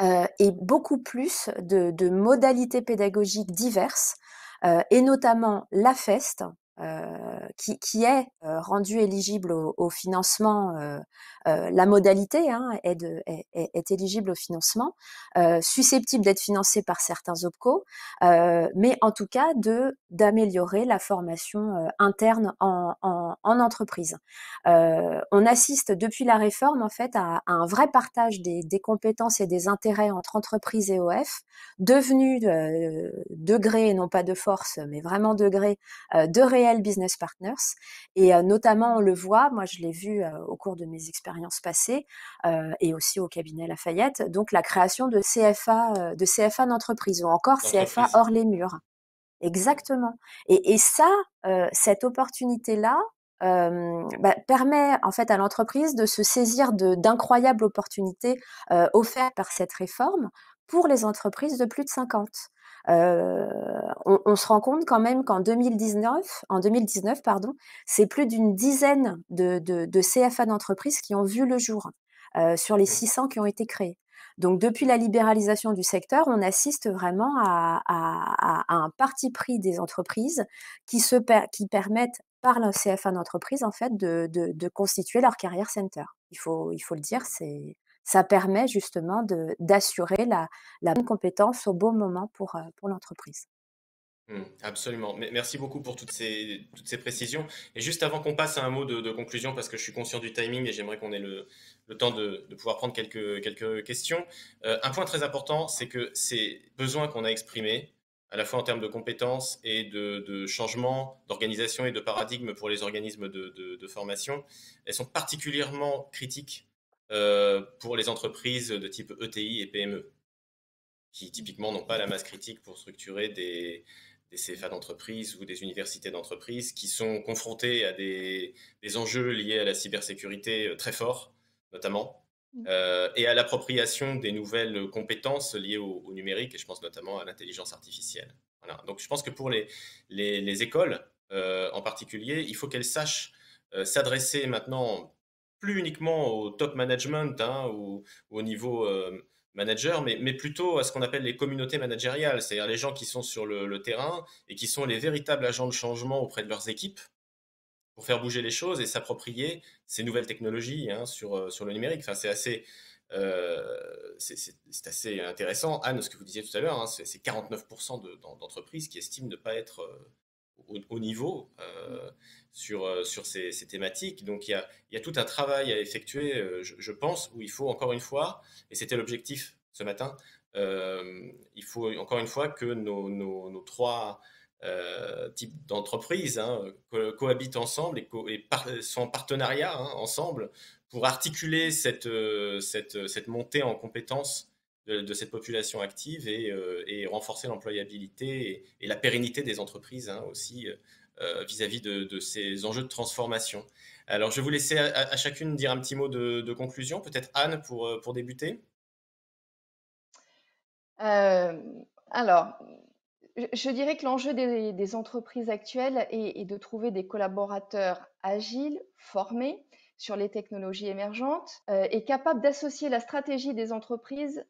et beaucoup plus de modalités pédagogiques diverses et notamment la FEST qui est rendu éligible au financement, la modalité est éligible au financement, susceptible d'être financé par certains OPCO, mais en tout cas d'améliorer la formation interne en entreprise. On assiste depuis la réforme en fait à un vrai partage des compétences et des intérêts entre entreprises et OF, devenus de gré et non pas de force, mais vraiment de gré, de réels business partners. Et notamment, on le voit, moi je l'ai vu au cours de mes expériences passées et aussi au cabinet Lafayette, donc la création de CFA d'entreprise ou encore CFA D'entreprise. hors les murs. Exactement. Et ça, cette opportunité-là, permet en fait à l'entreprise de se saisir d'incroyables opportunités offertes par cette réforme pour les entreprises de plus de 50. On se rend compte quand même qu'en 2019, pardon, c'est plus d'une dizaine de CFA d'entreprises qui ont vu le jour sur les 600 qui ont été créés. Donc, depuis la libéralisation du secteur, on assiste vraiment à un parti pris des entreprises qui permettent, par le CFA d'entreprise, en fait, de constituer leur carrière center. Il faut le dire, ça permet justement d'assurer la bonne compétence au bon moment pour l'entreprise. Absolument. Merci beaucoup pour toutes ces précisions. Et juste avant qu'on passe à un mot de conclusion, parce que je suis conscient du timing et j'aimerais qu'on ait le temps de pouvoir prendre quelques questions. Un point très important, c'est que ces besoins qu'on a exprimés, à la fois en termes de compétences et de changement d'organisation et de paradigme pour les organismes de formation, elles sont particulièrement critiques pour les entreprises de type ETI et PME, qui typiquement n'ont pas la masse critique pour structurer des CFA d'entreprise ou des universités d'entreprise, qui sont confrontés à des enjeux liés à la cybersécurité très forts, notamment, et à l'appropriation des nouvelles compétences liées au numérique, et je pense notamment à l'intelligence artificielle. Voilà. Donc je pense que pour les écoles en particulier, il faut qu'elles sachent s'adresser maintenant plus uniquement au top management ou au niveau manager, mais plutôt à ce qu'on appelle les communautés managériales, c'est-à-dire les gens qui sont sur le terrain et qui sont les véritables agents de changement auprès de leurs équipes pour faire bouger les choses et s'approprier ces nouvelles technologies sur le numérique. Enfin, c'est assez intéressant. Anne, ce que vous disiez tout à l'heure, c'est 49% d'entreprises qui estiment ne pas être au niveau sur ces thématiques. Donc il y a tout un travail à effectuer, je pense, où il faut encore une fois, et c'était l'objectif ce matin, il faut encore une fois que nos trois types d'entreprises cohabitent ensemble et sont en partenariat ensemble pour articuler cette montée en compétences de cette population active et renforcer l'employabilité et la pérennité des entreprises aussi vis-à-vis de ces enjeux de transformation. Alors, je vais vous laisser à chacune dire un petit mot de conclusion. Peut-être Anne pour débuter. Alors, je dirais que l'enjeu des entreprises actuelles est de trouver des collaborateurs agiles, formés sur les technologies émergentes et capables d'associer la stratégie des entreprises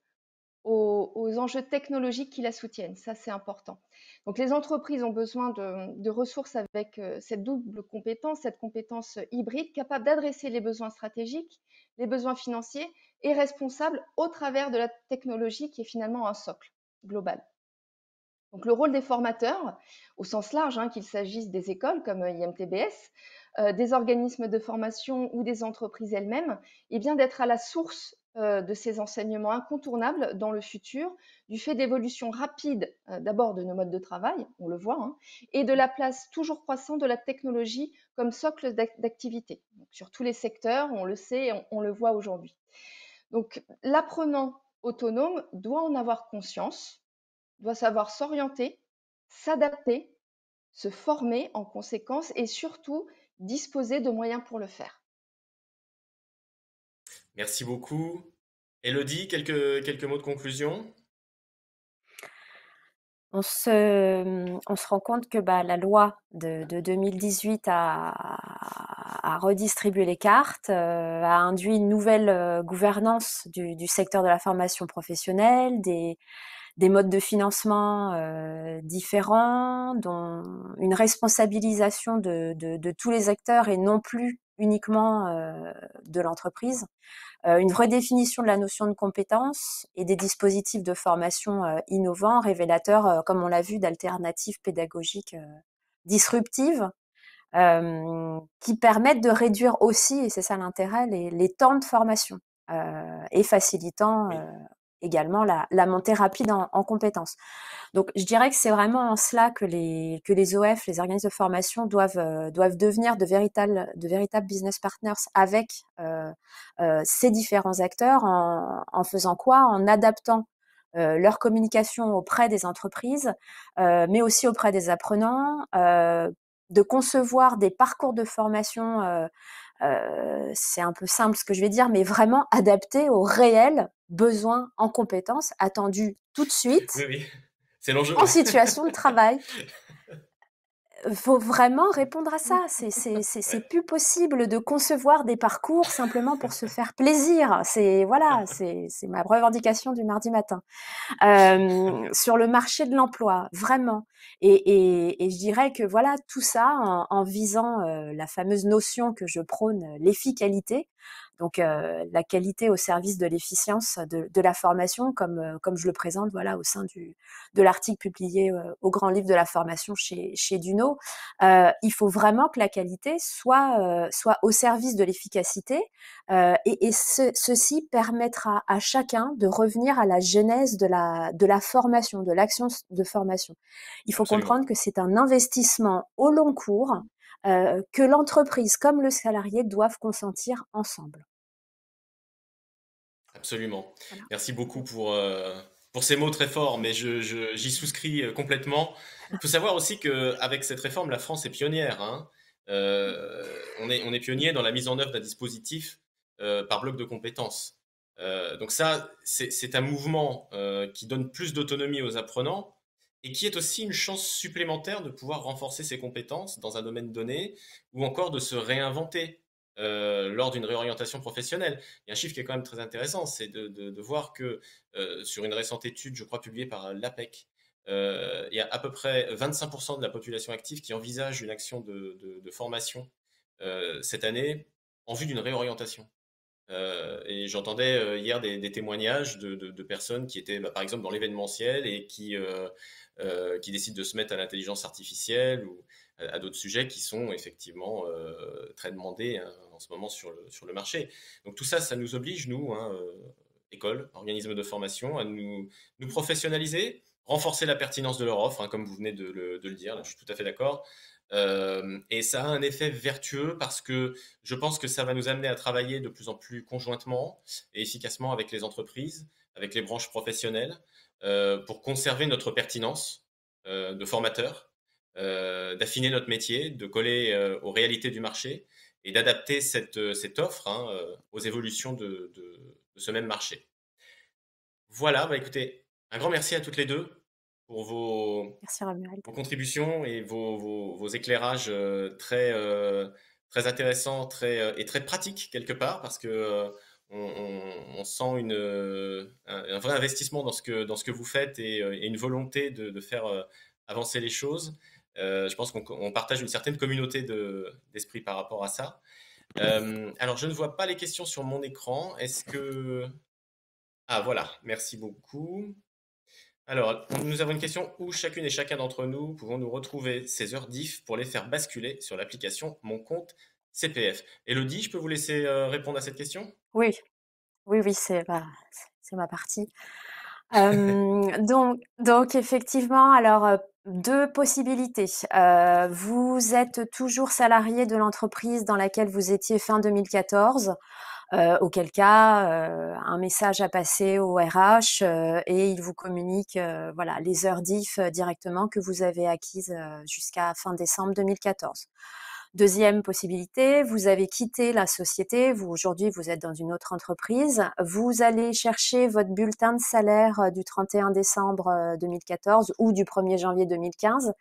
aux enjeux technologiques qui la soutiennent. Ça, c'est important. Donc, les entreprises ont besoin de ressources avec cette double compétence, cette compétence hybride, capable d'adresser les besoins stratégiques, les besoins financiers et responsables au travers de la technologie qui est finalement un socle global. Donc, le rôle des formateurs, au sens large, qu'il s'agisse des écoles comme IMTBS, des organismes de formation ou des entreprises elles-mêmes, est bien d'être à la source de ces enseignements incontournables dans le futur, du fait d'évolutions rapides d'abord de nos modes de travail, on le voit, et de la place toujours croissante de la technologie comme socle d'activité. Sur tous les secteurs, on le sait, on le voit aujourd'hui. Donc, l'apprenant autonome doit en avoir conscience, doit savoir s'orienter, s'adapter, se former en conséquence et surtout disposer de moyens pour le faire. Merci beaucoup. Élodie, quelques mots de conclusion? On se rend compte que la loi de 2018 a redistribué les cartes, a induit une nouvelle gouvernance du secteur de la formation professionnelle, des modes de financement différents, dont une responsabilisation de tous les acteurs et non plus uniquement de l'entreprise, une redéfinition de la notion de compétence et des dispositifs de formation innovants, révélateurs, comme on l'a vu, d'alternatives pédagogiques disruptives, qui permettent de réduire aussi, et c'est ça l'intérêt, les temps de formation, et facilitant Oui. également la montée rapide en compétences. Donc, je dirais que c'est vraiment en cela que les OF, les organismes de formation, doivent devenir de véritables business partners avec ces différents acteurs, en faisant quoi? En adaptant leur communication auprès des entreprises, mais aussi auprès des apprenants, de concevoir des parcours de formation, c'est un peu simple ce que je vais dire, mais vraiment adaptés aux réels besoins en compétences attendus tout de Oui, suite oui, c'est l'enjeu. en situation de travail. Faut vraiment répondre à ça. C'est Ouais. plus possible de concevoir des parcours simplement pour se faire plaisir. Voilà, c'est ma revendication du mardi matin. Sur le marché de l'emploi, vraiment. Et je dirais que voilà, tout ça en visant la fameuse notion que je prône, l'efficalité. Donc la qualité au service de l'efficience de la formation, comme je le présente voilà au sein de l'article publié au Grand Livre de la formation chez Duno. Il faut vraiment que la qualité soit au service de l'efficacité, et ceci permettra à chacun de revenir à la genèse de la formation, de l'action de formation. Il faut Absolument. comprendre que c'est un investissement au long cours, que l'entreprise comme le salarié doivent consentir ensemble. Absolument. Voilà. Merci beaucoup pour ces mots très forts, mais j'y souscris complètement. Il faut savoir aussi qu'avec cette réforme, la France est pionnière, hein. On est pionnier dans la mise en œuvre d'un dispositif par bloc de compétences. Donc ça, c'est un mouvement qui donne plus d'autonomie aux apprenants et qui est aussi une chance supplémentaire de pouvoir renforcer ses compétences dans un domaine donné ou encore de se réinventer lors d'une réorientation professionnelle. Il y a un chiffre qui est quand même très intéressant, c'est de voir que sur une récente étude, je crois publiée par l'APEC, il y a à peu près 25% de la population active qui envisage une action de formation cette année en vue d'une réorientation. Et j'entendais hier des témoignages de personnes qui étaient par exemple dans l'événementiel et qui décident de se mettre à l'intelligence artificielle ou à d'autres sujets qui sont effectivement très demandés hein, en ce moment sur le marché. Donc tout ça, ça nous oblige, nous, hein, écoles, organismes de formation, à nous professionnaliser, renforcer la pertinence de leur offre, hein, comme vous venez de le dire, là, je suis tout à fait d'accord. Et ça a un effet vertueux parce que je pense que ça va nous amener à travailler de plus en plus conjointement et efficacement avec les entreprises, avec les branches professionnelles, pour conserver notre pertinence de formateur, d'affiner notre métier, de coller aux réalités du marché et d'adapter cette offre hein, aux évolutions de ce même marché. Voilà, bah écoutez, un grand merci à toutes les deux pour Merci Romuald. vos contributions et vos éclairages très intéressants et très pratiques quelque part parce que on sent un vrai investissement dans ce que vous faites et une volonté de faire avancer les choses. Je pense qu'on partage une certaine communauté d'esprit par rapport à ça. Alors, je ne vois pas les questions sur mon écran. Est-ce que... Ah, voilà, merci beaucoup. Alors, nous avons une question où chacune et chacun d'entre nous pouvons-nous retrouver ces heures diff pour les faire basculer sur l'application Mon compte CPF. Élodie, je peux vous laisser répondre à cette question? Oui, oui, oui, c'est ma partie. Donc effectivement, alors, 2 possibilités. Vous êtes toujours salarié de l'entreprise dans laquelle vous étiez fin 2014, auquel cas, un message à passer au RH, et il vous communique, voilà, les heures diff, directement que vous avez acquises, jusqu'à fin décembre 2014. Deuxième possibilité, vous avez quitté la société, aujourd'hui vous êtes dans une autre entreprise, vous allez chercher votre bulletin de salaire du 31 décembre 2014 ou du 1er janvier 2015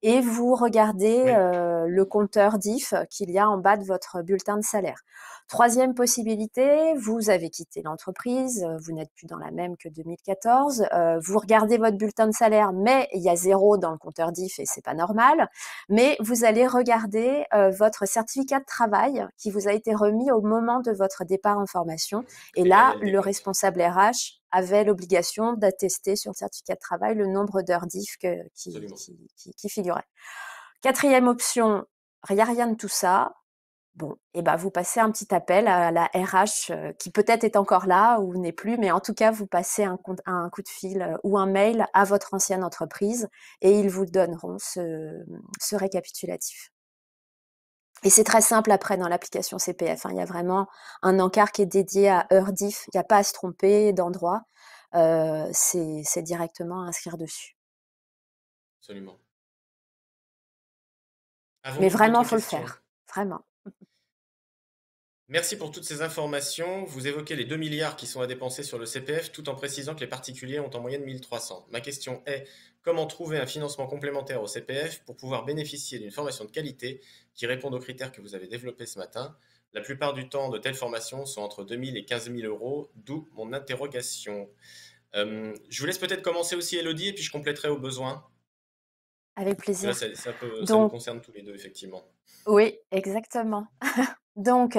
et vous regardez Oui. le compteur DIF qu'il y a en bas de votre bulletin de salaire. Troisième possibilité, possibilité, vous avez quitté l'entreprise, vous n'êtes plus dans la même que 2014, vous regardez votre bulletin de salaire, mais il y a 0 dans le compteur DIF et c'est pas normal, mais vous allez regarder votre certificat de travail qui vous a été remis au moment de votre départ en formation. Et là, réel des le comptes. responsable RH avait l'obligation d'attester sur le certificat de travail le nombre d'heures DIF Absolument. qui figurait. 4e option, il n'y a rien de tout ça. Bon, et ben vous passez un petit appel à la RH qui peut-être est encore là ou n'est plus, mais en tout cas, vous passez un coup de fil ou un mail à votre ancienne entreprise et ils vous donneront ce récapitulatif. Et c'est très simple après dans l'application CPF, hein. Il y a vraiment un encart qui est dédié à heure diff. Il n'y a pas à se tromper d'endroit. C'est directement à inscrire dessus. Absolument. Mais Avons-nous vraiment, d'autres il faut le questions? faire. Vraiment. Merci pour toutes ces informations. Vous évoquez les 2 milliards qui sont à dépenser sur le CPF tout en précisant que les particuliers ont en moyenne 1300. Ma question est, comment trouver un financement complémentaire au CPF pour pouvoir bénéficier d'une formation de qualité qui réponde aux critères que vous avez développés ce matin? La plupart du temps, de telles formations sont entre 2 000 et 15 000 euros, d'où mon interrogation. Je vous laisse peut-être commencer aussi, Elodie, et puis je compléterai au besoin. Avec Parce que là, plaisir. ça nous Donc, concerne tous les deux, effectivement. oui, exactement. Donc,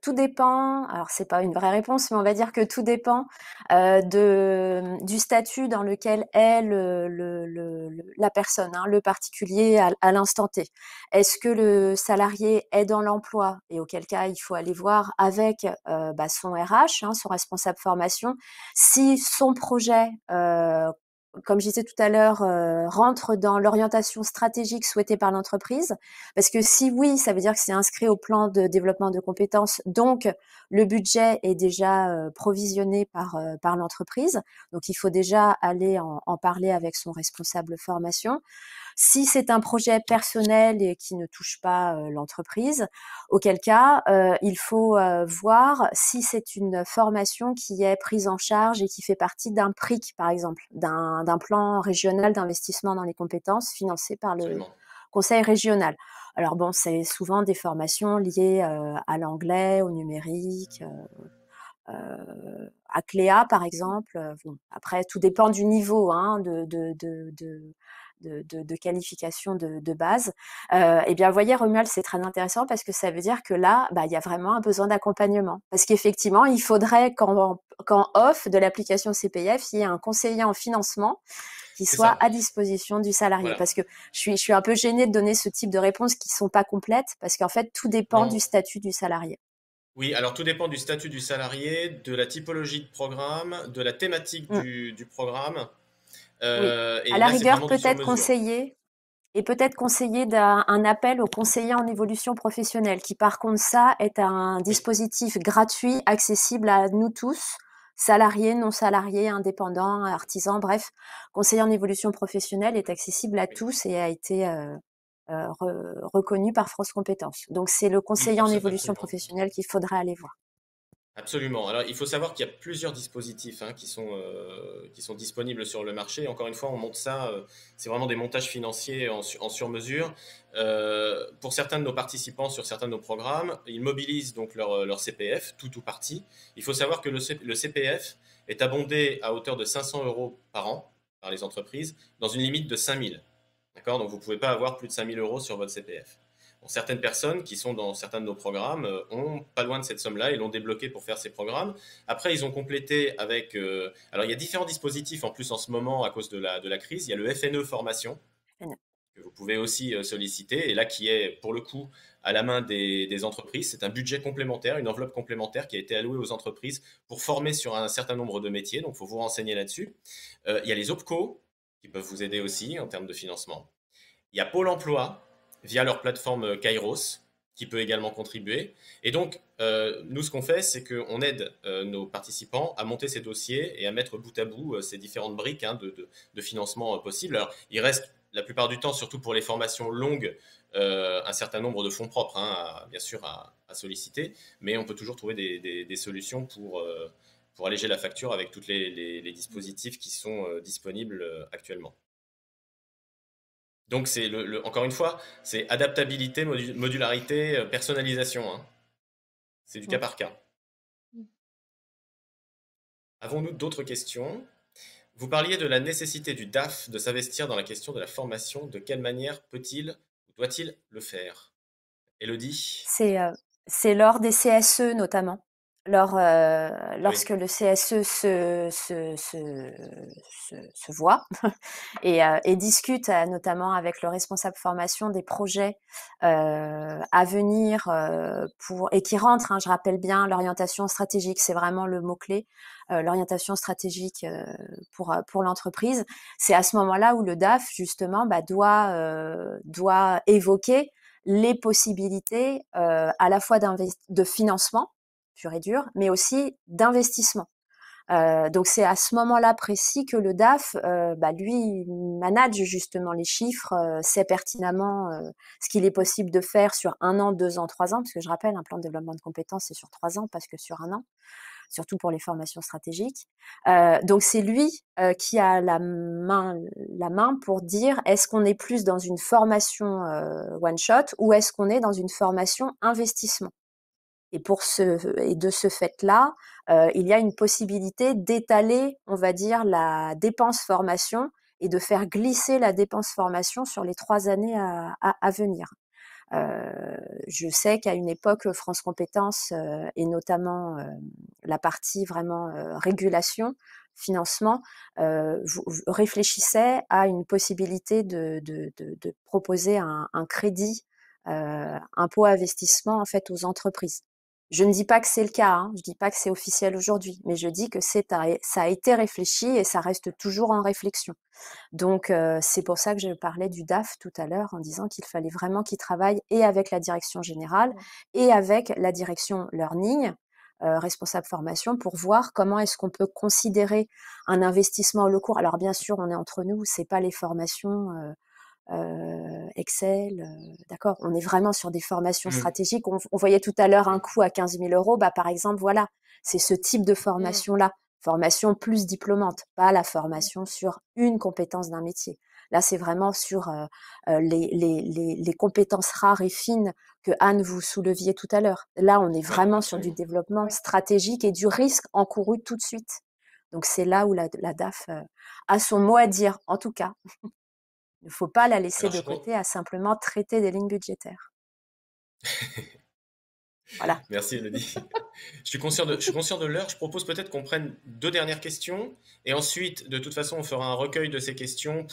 tout dépend, alors c'est pas une vraie réponse, mais on va dire que tout dépend du statut dans lequel est la personne, hein, le particulier à l'instant T. Est-ce que le salarié est dans l'emploi et auquel cas il faut aller voir avec son RH, hein, son responsable formation, si son projet comme je disais tout à l'heure, rentre dans l'orientation stratégique souhaitée par l'entreprise. Parce que si oui, ça veut dire que c'est inscrit au plan de développement de compétences, donc le budget est déjà provisionné par l'entreprise. Donc il faut déjà aller en parler avec son responsable formation. Si c'est un projet personnel et qui ne touche pas l'entreprise, auquel cas, il faut voir si c'est une formation qui est prise en charge et qui fait partie d'un PRIC, par exemple, d'un plan régional d'investissement dans les compétences financé par le Absolument. conseil régional. Alors bon, c'est souvent des formations liées à l'anglais, au numérique, à Cléa, par exemple. Bon, après, tout dépend du niveau hein, de qualification de base. Eh bien, vous voyez, Romuald, c'est très intéressant parce que ça veut dire que là, il y a vraiment un besoin d'accompagnement. Parce qu'effectivement, il faudrait qu'en off de l'application CPF, il y ait un conseiller en financement qui C'est soit ça. à disposition du salarié. Voilà. Parce que je suis un peu gênée de donner ce type de réponses qui sont pas complètes parce qu'en fait, tout dépend Non. du statut du salarié. Oui, alors tout dépend du statut du salarié, de la typologie de programme, de la thématique Mm. du programme. Oui. À Et la là, c'est rigueur, vraiment du peut-être sur-mesure. conseiller et peut-être conseiller d'un un appel aux conseillers en évolution professionnelle, qui par contre ça est un Oui, dispositif gratuit, accessible à nous tous, salariés, non salariés, indépendants, artisans, bref. Conseiller en évolution professionnelle est accessible à oui, tous et a été reconnu par France Compétences. Donc c'est le oui, conseiller en évolution absolument. professionnelle qu'il faudrait aller voir. Absolument. Alors, il faut savoir qu'il y a plusieurs dispositifs hein, qui sont disponibles sur le marché. Encore une fois, on monte ça, c'est vraiment des montages financiers en sur-mesure. Pour certains de nos participants sur certains de nos programmes, ils mobilisent donc leur CPF, tout ou partie. Il faut savoir que le CPF est abondé à hauteur de 500 euros par an par les entreprises, dans une limite de 5000. D'accord? Donc, vous ne pouvez pas avoir plus de 5000 euros sur votre CPF. Bon, certaines personnes qui sont dans certains de nos programmes ont pas loin de cette somme-là et l'ont débloqué pour faire ces programmes. Après, ils ont complété avec... alors, il y a différents dispositifs en plus en ce moment à cause de la crise. Il y a le FNE Formation que vous pouvez aussi solliciter et là qui est pour le coup à la main des entreprises. C'est un budget complémentaire, une enveloppe complémentaire qui a été allouée aux entreprises pour former sur un certain nombre de métiers. Donc, il faut vous renseigner là-dessus. Il y a les OPCO qui peuvent vous aider aussi en termes de financement. Il y a Pôle emploi via leur plateforme Kairos qui peut également contribuer. Et donc, nous, ce qu'on fait, c'est qu'on aide nos participants à monter ces dossiers et à mettre bout à bout ces différentes briques hein, de financement possibles. Alors, il reste la plupart du temps, surtout pour les formations longues, un certain nombre de fonds propres, hein, bien sûr, à solliciter, mais on peut toujours trouver des solutions pour alléger la facture avec tous les dispositifs qui sont disponibles actuellement. Donc, c'est encore une fois, c'est adaptabilité, modularité, personnalisation. Hein. C'est du cas Mm. par cas. Avons-nous d'autres questions? Vous parliez de la nécessité du DAF de s'investir dans la question de la formation. De quelle manière peut-il ou doit-il le faire? Élodie? C'est lors des CSE notamment. Ah oui. Lorsque le CSE se voit et discute notamment avec le responsable formation des projets à venir et qui rentre, hein, je rappelle bien, l'orientation stratégique, c'est vraiment le mot-clé, l'orientation stratégique pour l'entreprise. C'est à ce moment-là où le DAF, justement, doit évoquer les possibilités à la fois de financement pur et dur, mais aussi d'investissement. Donc c'est à ce moment-là précis que le DAF, lui, manage justement les chiffres, sait pertinemment ce qu'il est possible de faire sur 1 an, 2 ans, 3 ans, parce que je rappelle, un plan de développement de compétences, c'est sur 3 ans, parce que sur 1 an, surtout pour les formations stratégiques. Donc c'est lui qui a la main pour dire est-ce qu'on est plus dans une formation one shot ou est-ce qu'on est dans une formation investissement. Et de ce fait-là, il y a une possibilité d'étaler, on va dire, la dépense formation et de faire glisser la dépense formation sur les 3 années à venir. Je sais qu'à une époque, France Compétences et notamment la partie vraiment régulation, financement, réfléchissait à une possibilité de proposer un crédit impôt investissement en fait aux entreprises. Je ne dis pas que c'est le cas, hein, je dis pas que c'est officiel aujourd'hui, mais je dis que ça a été réfléchi et ça reste toujours en réflexion. Donc c'est pour ça que je parlais du DAF tout à l'heure en disant qu'il fallait vraiment qu'il travaille et avec la direction générale et avec la direction learning, responsable formation, pour voir comment est-ce qu'on peut considérer un investissement au long cours. Alors bien sûr, on est entre nous, c'est pas les formations Excel, d'accord. On est vraiment sur des formations stratégiques. On voyait tout à l'heure un coût à 15 000 euros. Par exemple, voilà, c'est ce type de formation-là. Formation plus diplômante, pas la formation sur une compétence d'un métier. Là, c'est vraiment sur les compétences rares et fines que Anne, vous souleviez tout à l'heure. Là, on est vraiment sur du développement stratégique et du risque encouru tout de suite. Donc, c'est là où la DAF a son mot à dire, en tout cas. Il ne faut pas la laisser Alors, de côté à simplement traiter des lignes budgétaires. Voilà. Merci Elodie. Je suis conscient de l'heure. Je propose peut-être qu'on prenne 2 dernières questions et ensuite, de toute façon, on fera un recueil de ces questions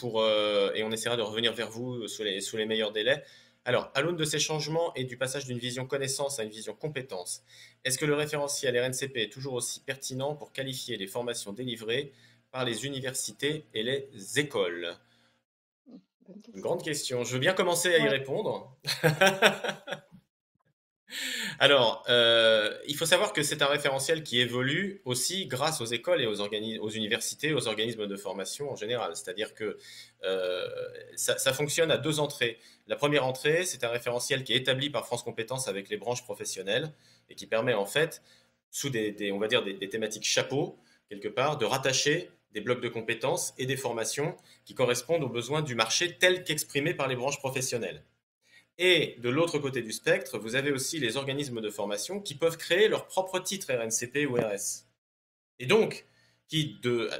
et on essaiera de revenir vers vous sous les meilleurs délais. Alors, à l'aune de ces changements et du passage d'une vision connaissance à une vision compétence, est-ce que le référentiel RNCP est toujours aussi pertinent pour qualifier les formations délivrées par les universités et les écoles? Une grande question. Je veux bien commencer à y répondre. Alors, il faut savoir que c'est un référentiel qui évolue aussi grâce aux écoles et aux universités, aux organismes de formation en général. C'est-à-dire que ça fonctionne à 2 entrées. La première entrée, c'est un référentiel qui est établi par France Compétences avec les branches professionnelles et qui permet en fait, sous on va dire des thématiques chapeaux, quelque part, de rattacher des blocs de compétences et des formations qui correspondent aux besoins du marché tels qu'exprimés par les branches professionnelles. Et de l'autre côté du spectre, vous avez aussi les organismes de formation qui peuvent créer leur propre titre RNCP ou RS. Et donc, qui, de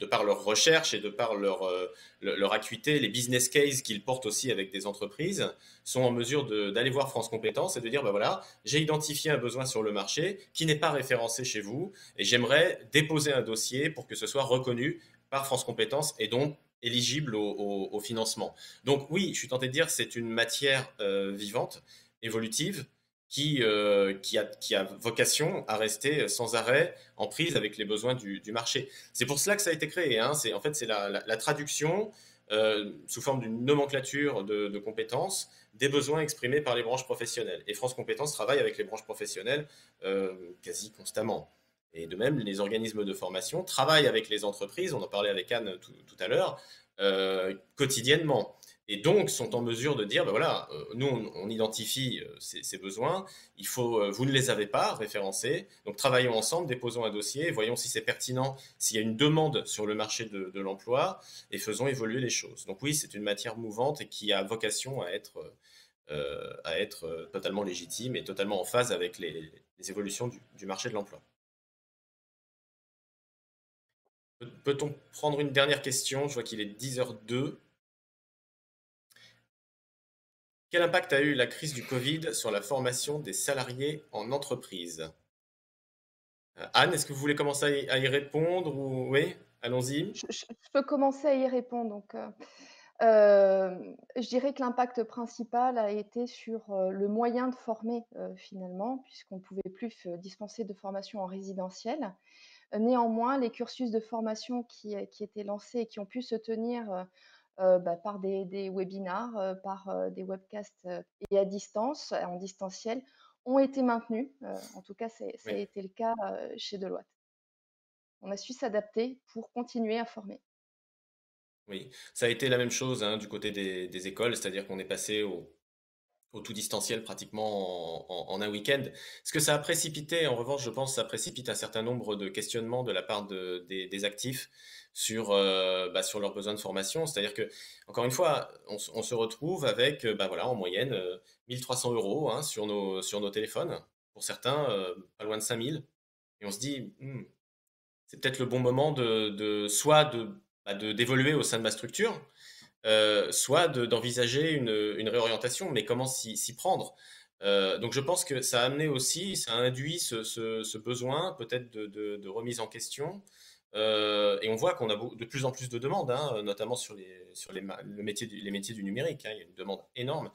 par leur recherche et de par leur acuité, les business cases qu'ils portent aussi avec des entreprises, sont en mesure d'aller voir France Compétences et de dire, ben voilà, j'ai identifié un besoin sur le marché qui n'est pas référencé chez vous et j'aimerais déposer un dossier pour que ce soit reconnu par France Compétences et donc éligible au financement. Donc oui, je suis tenté de dire que c'est une matière vivante, évolutive, qui a vocation à rester sans arrêt en prise avec les besoins du marché. C'est pour cela que ça a été créé. Hein. En fait, c'est la traduction sous forme d'une nomenclature de compétences des besoins exprimés par les branches professionnelles. Et France Compétences travaille avec les branches professionnelles quasi constamment. Et de même, les organismes de formation travaillent avec les entreprises, on en parlait avec Anne tout à l'heure, quotidiennement. Et donc sont en mesure de dire, ben voilà, nous on identifie ces besoins, vous ne les avez pas référencés, donc travaillons ensemble, déposons un dossier, voyons si c'est pertinent, s'il y a une demande sur le marché de l'emploi, et faisons évoluer les choses. Donc oui, c'est une matière mouvante et qui a vocation à être à être totalement légitime et totalement en phase avec les évolutions du marché de l'emploi. Peut-on prendre une dernière question? Je vois qu'il est 10h02. Quel impact a eu la crise du Covid sur la formation des salariés en entreprise? Anne, est-ce que vous voulez commencer à y répondre ou... Oui, allons-y. Je peux commencer à y répondre. Donc, je dirais que l'impact principal a été sur le moyen de former finalement, puisqu'on ne pouvait plus dispenser de formation en résidentiel. Néanmoins, les cursus de formation qui étaient lancés et qui ont pu se tenir par des webinars, par des webcasts et à distance, en distanciel, ont été maintenus. En tout cas, ça a Oui, été le cas chez Deloitte. On a su s'adapter pour continuer à former. oui. Ça a été la même chose hein, du côté des écoles, c'est-à-dire qu'on est passé au tout distanciel pratiquement en un week-end. Ce que ça a précipité, en revanche, je pense, ça précipite un certain nombre de questionnements de la part des actifs sur leurs besoins de formation. C'est-à-dire que, encore une fois, on se retrouve avec, voilà, en moyenne, 1300 euros hein, sur nos téléphones. Pour certains, pas loin de 5000. Et on se dit, c'est peut-être le bon moment soit d'évoluer au sein de ma structure, soit d'envisager une réorientation, mais comment s'y prendre? Donc je pense que ça a amené aussi, ça a induit ce besoin peut-être de remise en question. Et on voit qu'on a de plus en plus de demandes, hein, notamment les métiers du numérique, hein, il y a une demande énorme,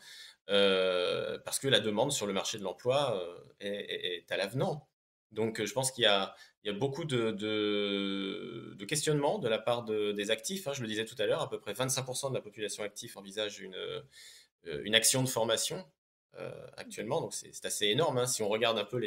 parce que la demande sur le marché de l'emploi est à l'avenant. Donc je pense qu'il y a beaucoup de questionnements de la part des actifs, hein. Je le disais tout à l'heure, à peu près 25% de la population active envisage une action de formation actuellement. Donc c'est assez énorme hein. Si on regarde un peu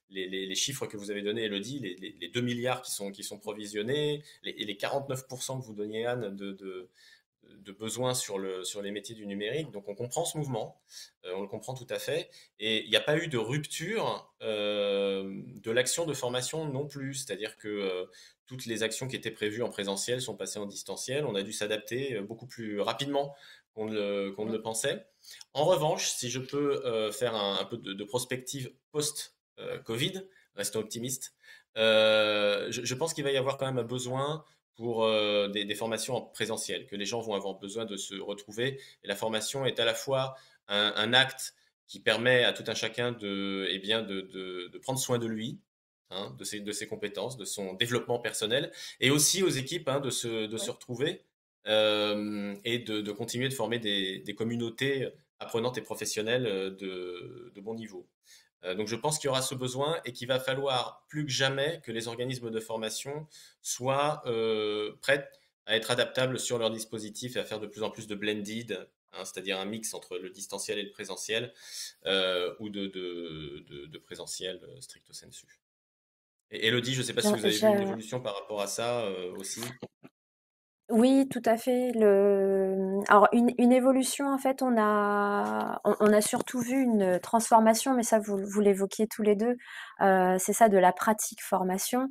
les chiffres que vous avez donnés, Elodie, les 2 milliards qui sont provisionnés, et les 49% que vous donniez, Anne, de besoins sur les métiers du numérique. Donc on comprend ce mouvement, on le comprend tout à fait. Et il n'y a pas eu de rupture de l'action de formation non plus. C'est-à-dire que toutes les actions qui étaient prévues en présentiel sont passées en distanciel. On a dû s'adapter beaucoup plus rapidement qu'on ne le pensait. En revanche, si je peux faire un peu de prospective post-Covid, restons optimistes, je pense qu'il va y avoir quand même un besoin pour des formations en présentiel, que les gens vont avoir besoin de se retrouver. Et la formation est à la fois un acte qui permet à tout un chacun de prendre soin de lui, hein, de ses compétences, de son développement personnel, et aussi aux équipes hein, de se Ouais. retrouver et de continuer de former des communautés apprenantes et professionnelles de bon niveau. Donc je pense qu'il y aura ce besoin et qu'il va falloir plus que jamais que les organismes de formation soient prêts à être adaptables sur leur dispositif et à faire de plus en plus de blended, hein, c'est-à-dire un mix entre le distanciel et le présentiel, ou de présentiel stricto sensu. Et Elodie, je ne sais pas si J'a- vous avez vu une j'a- évolution par rapport à ça aussi. Oui, tout à fait. Alors une évolution, en fait, on a surtout vu une transformation, mais ça, vous l'évoquiez tous les deux, c'est ça de la pratique formation.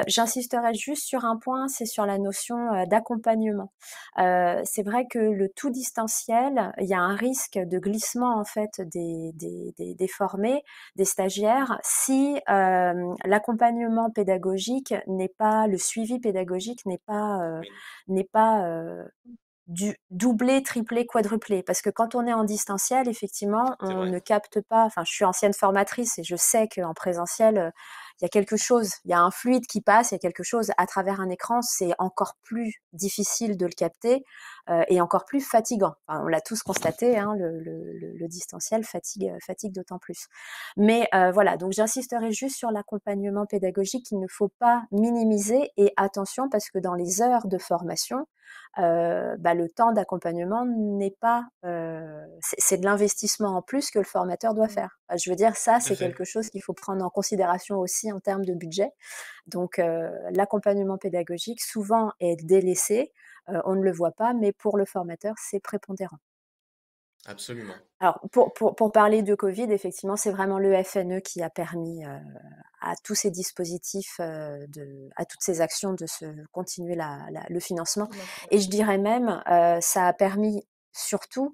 J'insisterai juste sur un point, c'est sur la notion d'accompagnement. C'est vrai que le tout distanciel, il y a un risque de glissement, en fait, des formés, des stagiaires, si l'accompagnement pédagogique n'est pas, le suivi pédagogique Oui, n'est pas doublé, triplé, quadruplé. Parce que quand on est en distanciel, effectivement, c'est on vrai. ne capte pas. Enfin, je suis ancienne formatrice et je sais qu'en présentiel, il y a quelque chose, il y a un fluide qui passe, il y a quelque chose à travers un écran, c'est encore plus difficile de le capter et encore plus fatigant. Enfin, on l'a tous constaté, hein, le distanciel fatigue d'autant plus. Mais voilà, donc j'insisterai juste sur l'accompagnement pédagogique qu'il ne faut pas minimiser et attention parce que dans les heures de formation, le temps d'accompagnement n'est pas, c'est de l'investissement en plus que le formateur doit faire. Je veux dire, ça, Tout à c'est fait. quelque chose qu'il faut prendre en considération aussi en termes de budget. Donc, l'accompagnement pédagogique souvent est délaissé, on ne le voit pas, mais pour le formateur, c'est prépondérant. Absolument. Alors, pour parler de Covid, effectivement, c'est vraiment le FNE qui a permis à tous ces dispositifs, à toutes ces actions de se continuer le financement. Financement. Et je dirais même, ça a permis surtout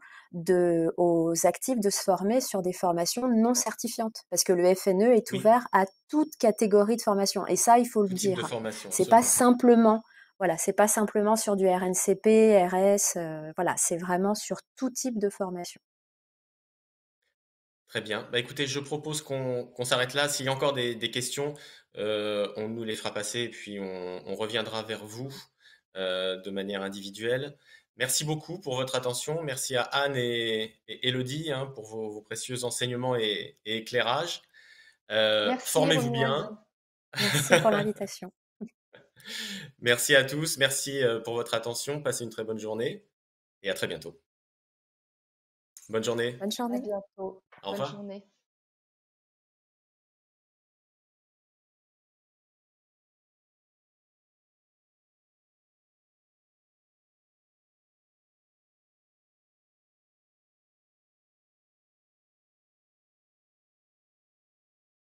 aux actifs de se former sur des formations non certifiantes, parce que le FNE est Oui, ouvert à toute catégorie de formation. Et ça, il faut le tout type de dire. formation, C'est pas absolument. simplement, voilà, c'est pas simplement sur du RNCP, RS, voilà, c'est vraiment sur tout type de formation. Très bien. Bah, écoutez, je propose qu'on s'arrête là. S'il y a encore des questions, on nous les fera passer et puis on reviendra vers vous de manière individuelle. Merci beaucoup pour votre attention. Merci à Anne et Élodie hein, pour vos précieux enseignements et éclairages. Merci Formez-vous Romuald. bien. Merci pour l'invitation. Merci à tous. Merci pour votre attention. Passez une très bonne journée et à très bientôt. Bonne journée. Bonne À journée. bientôt. Au Bonne revoir. journée.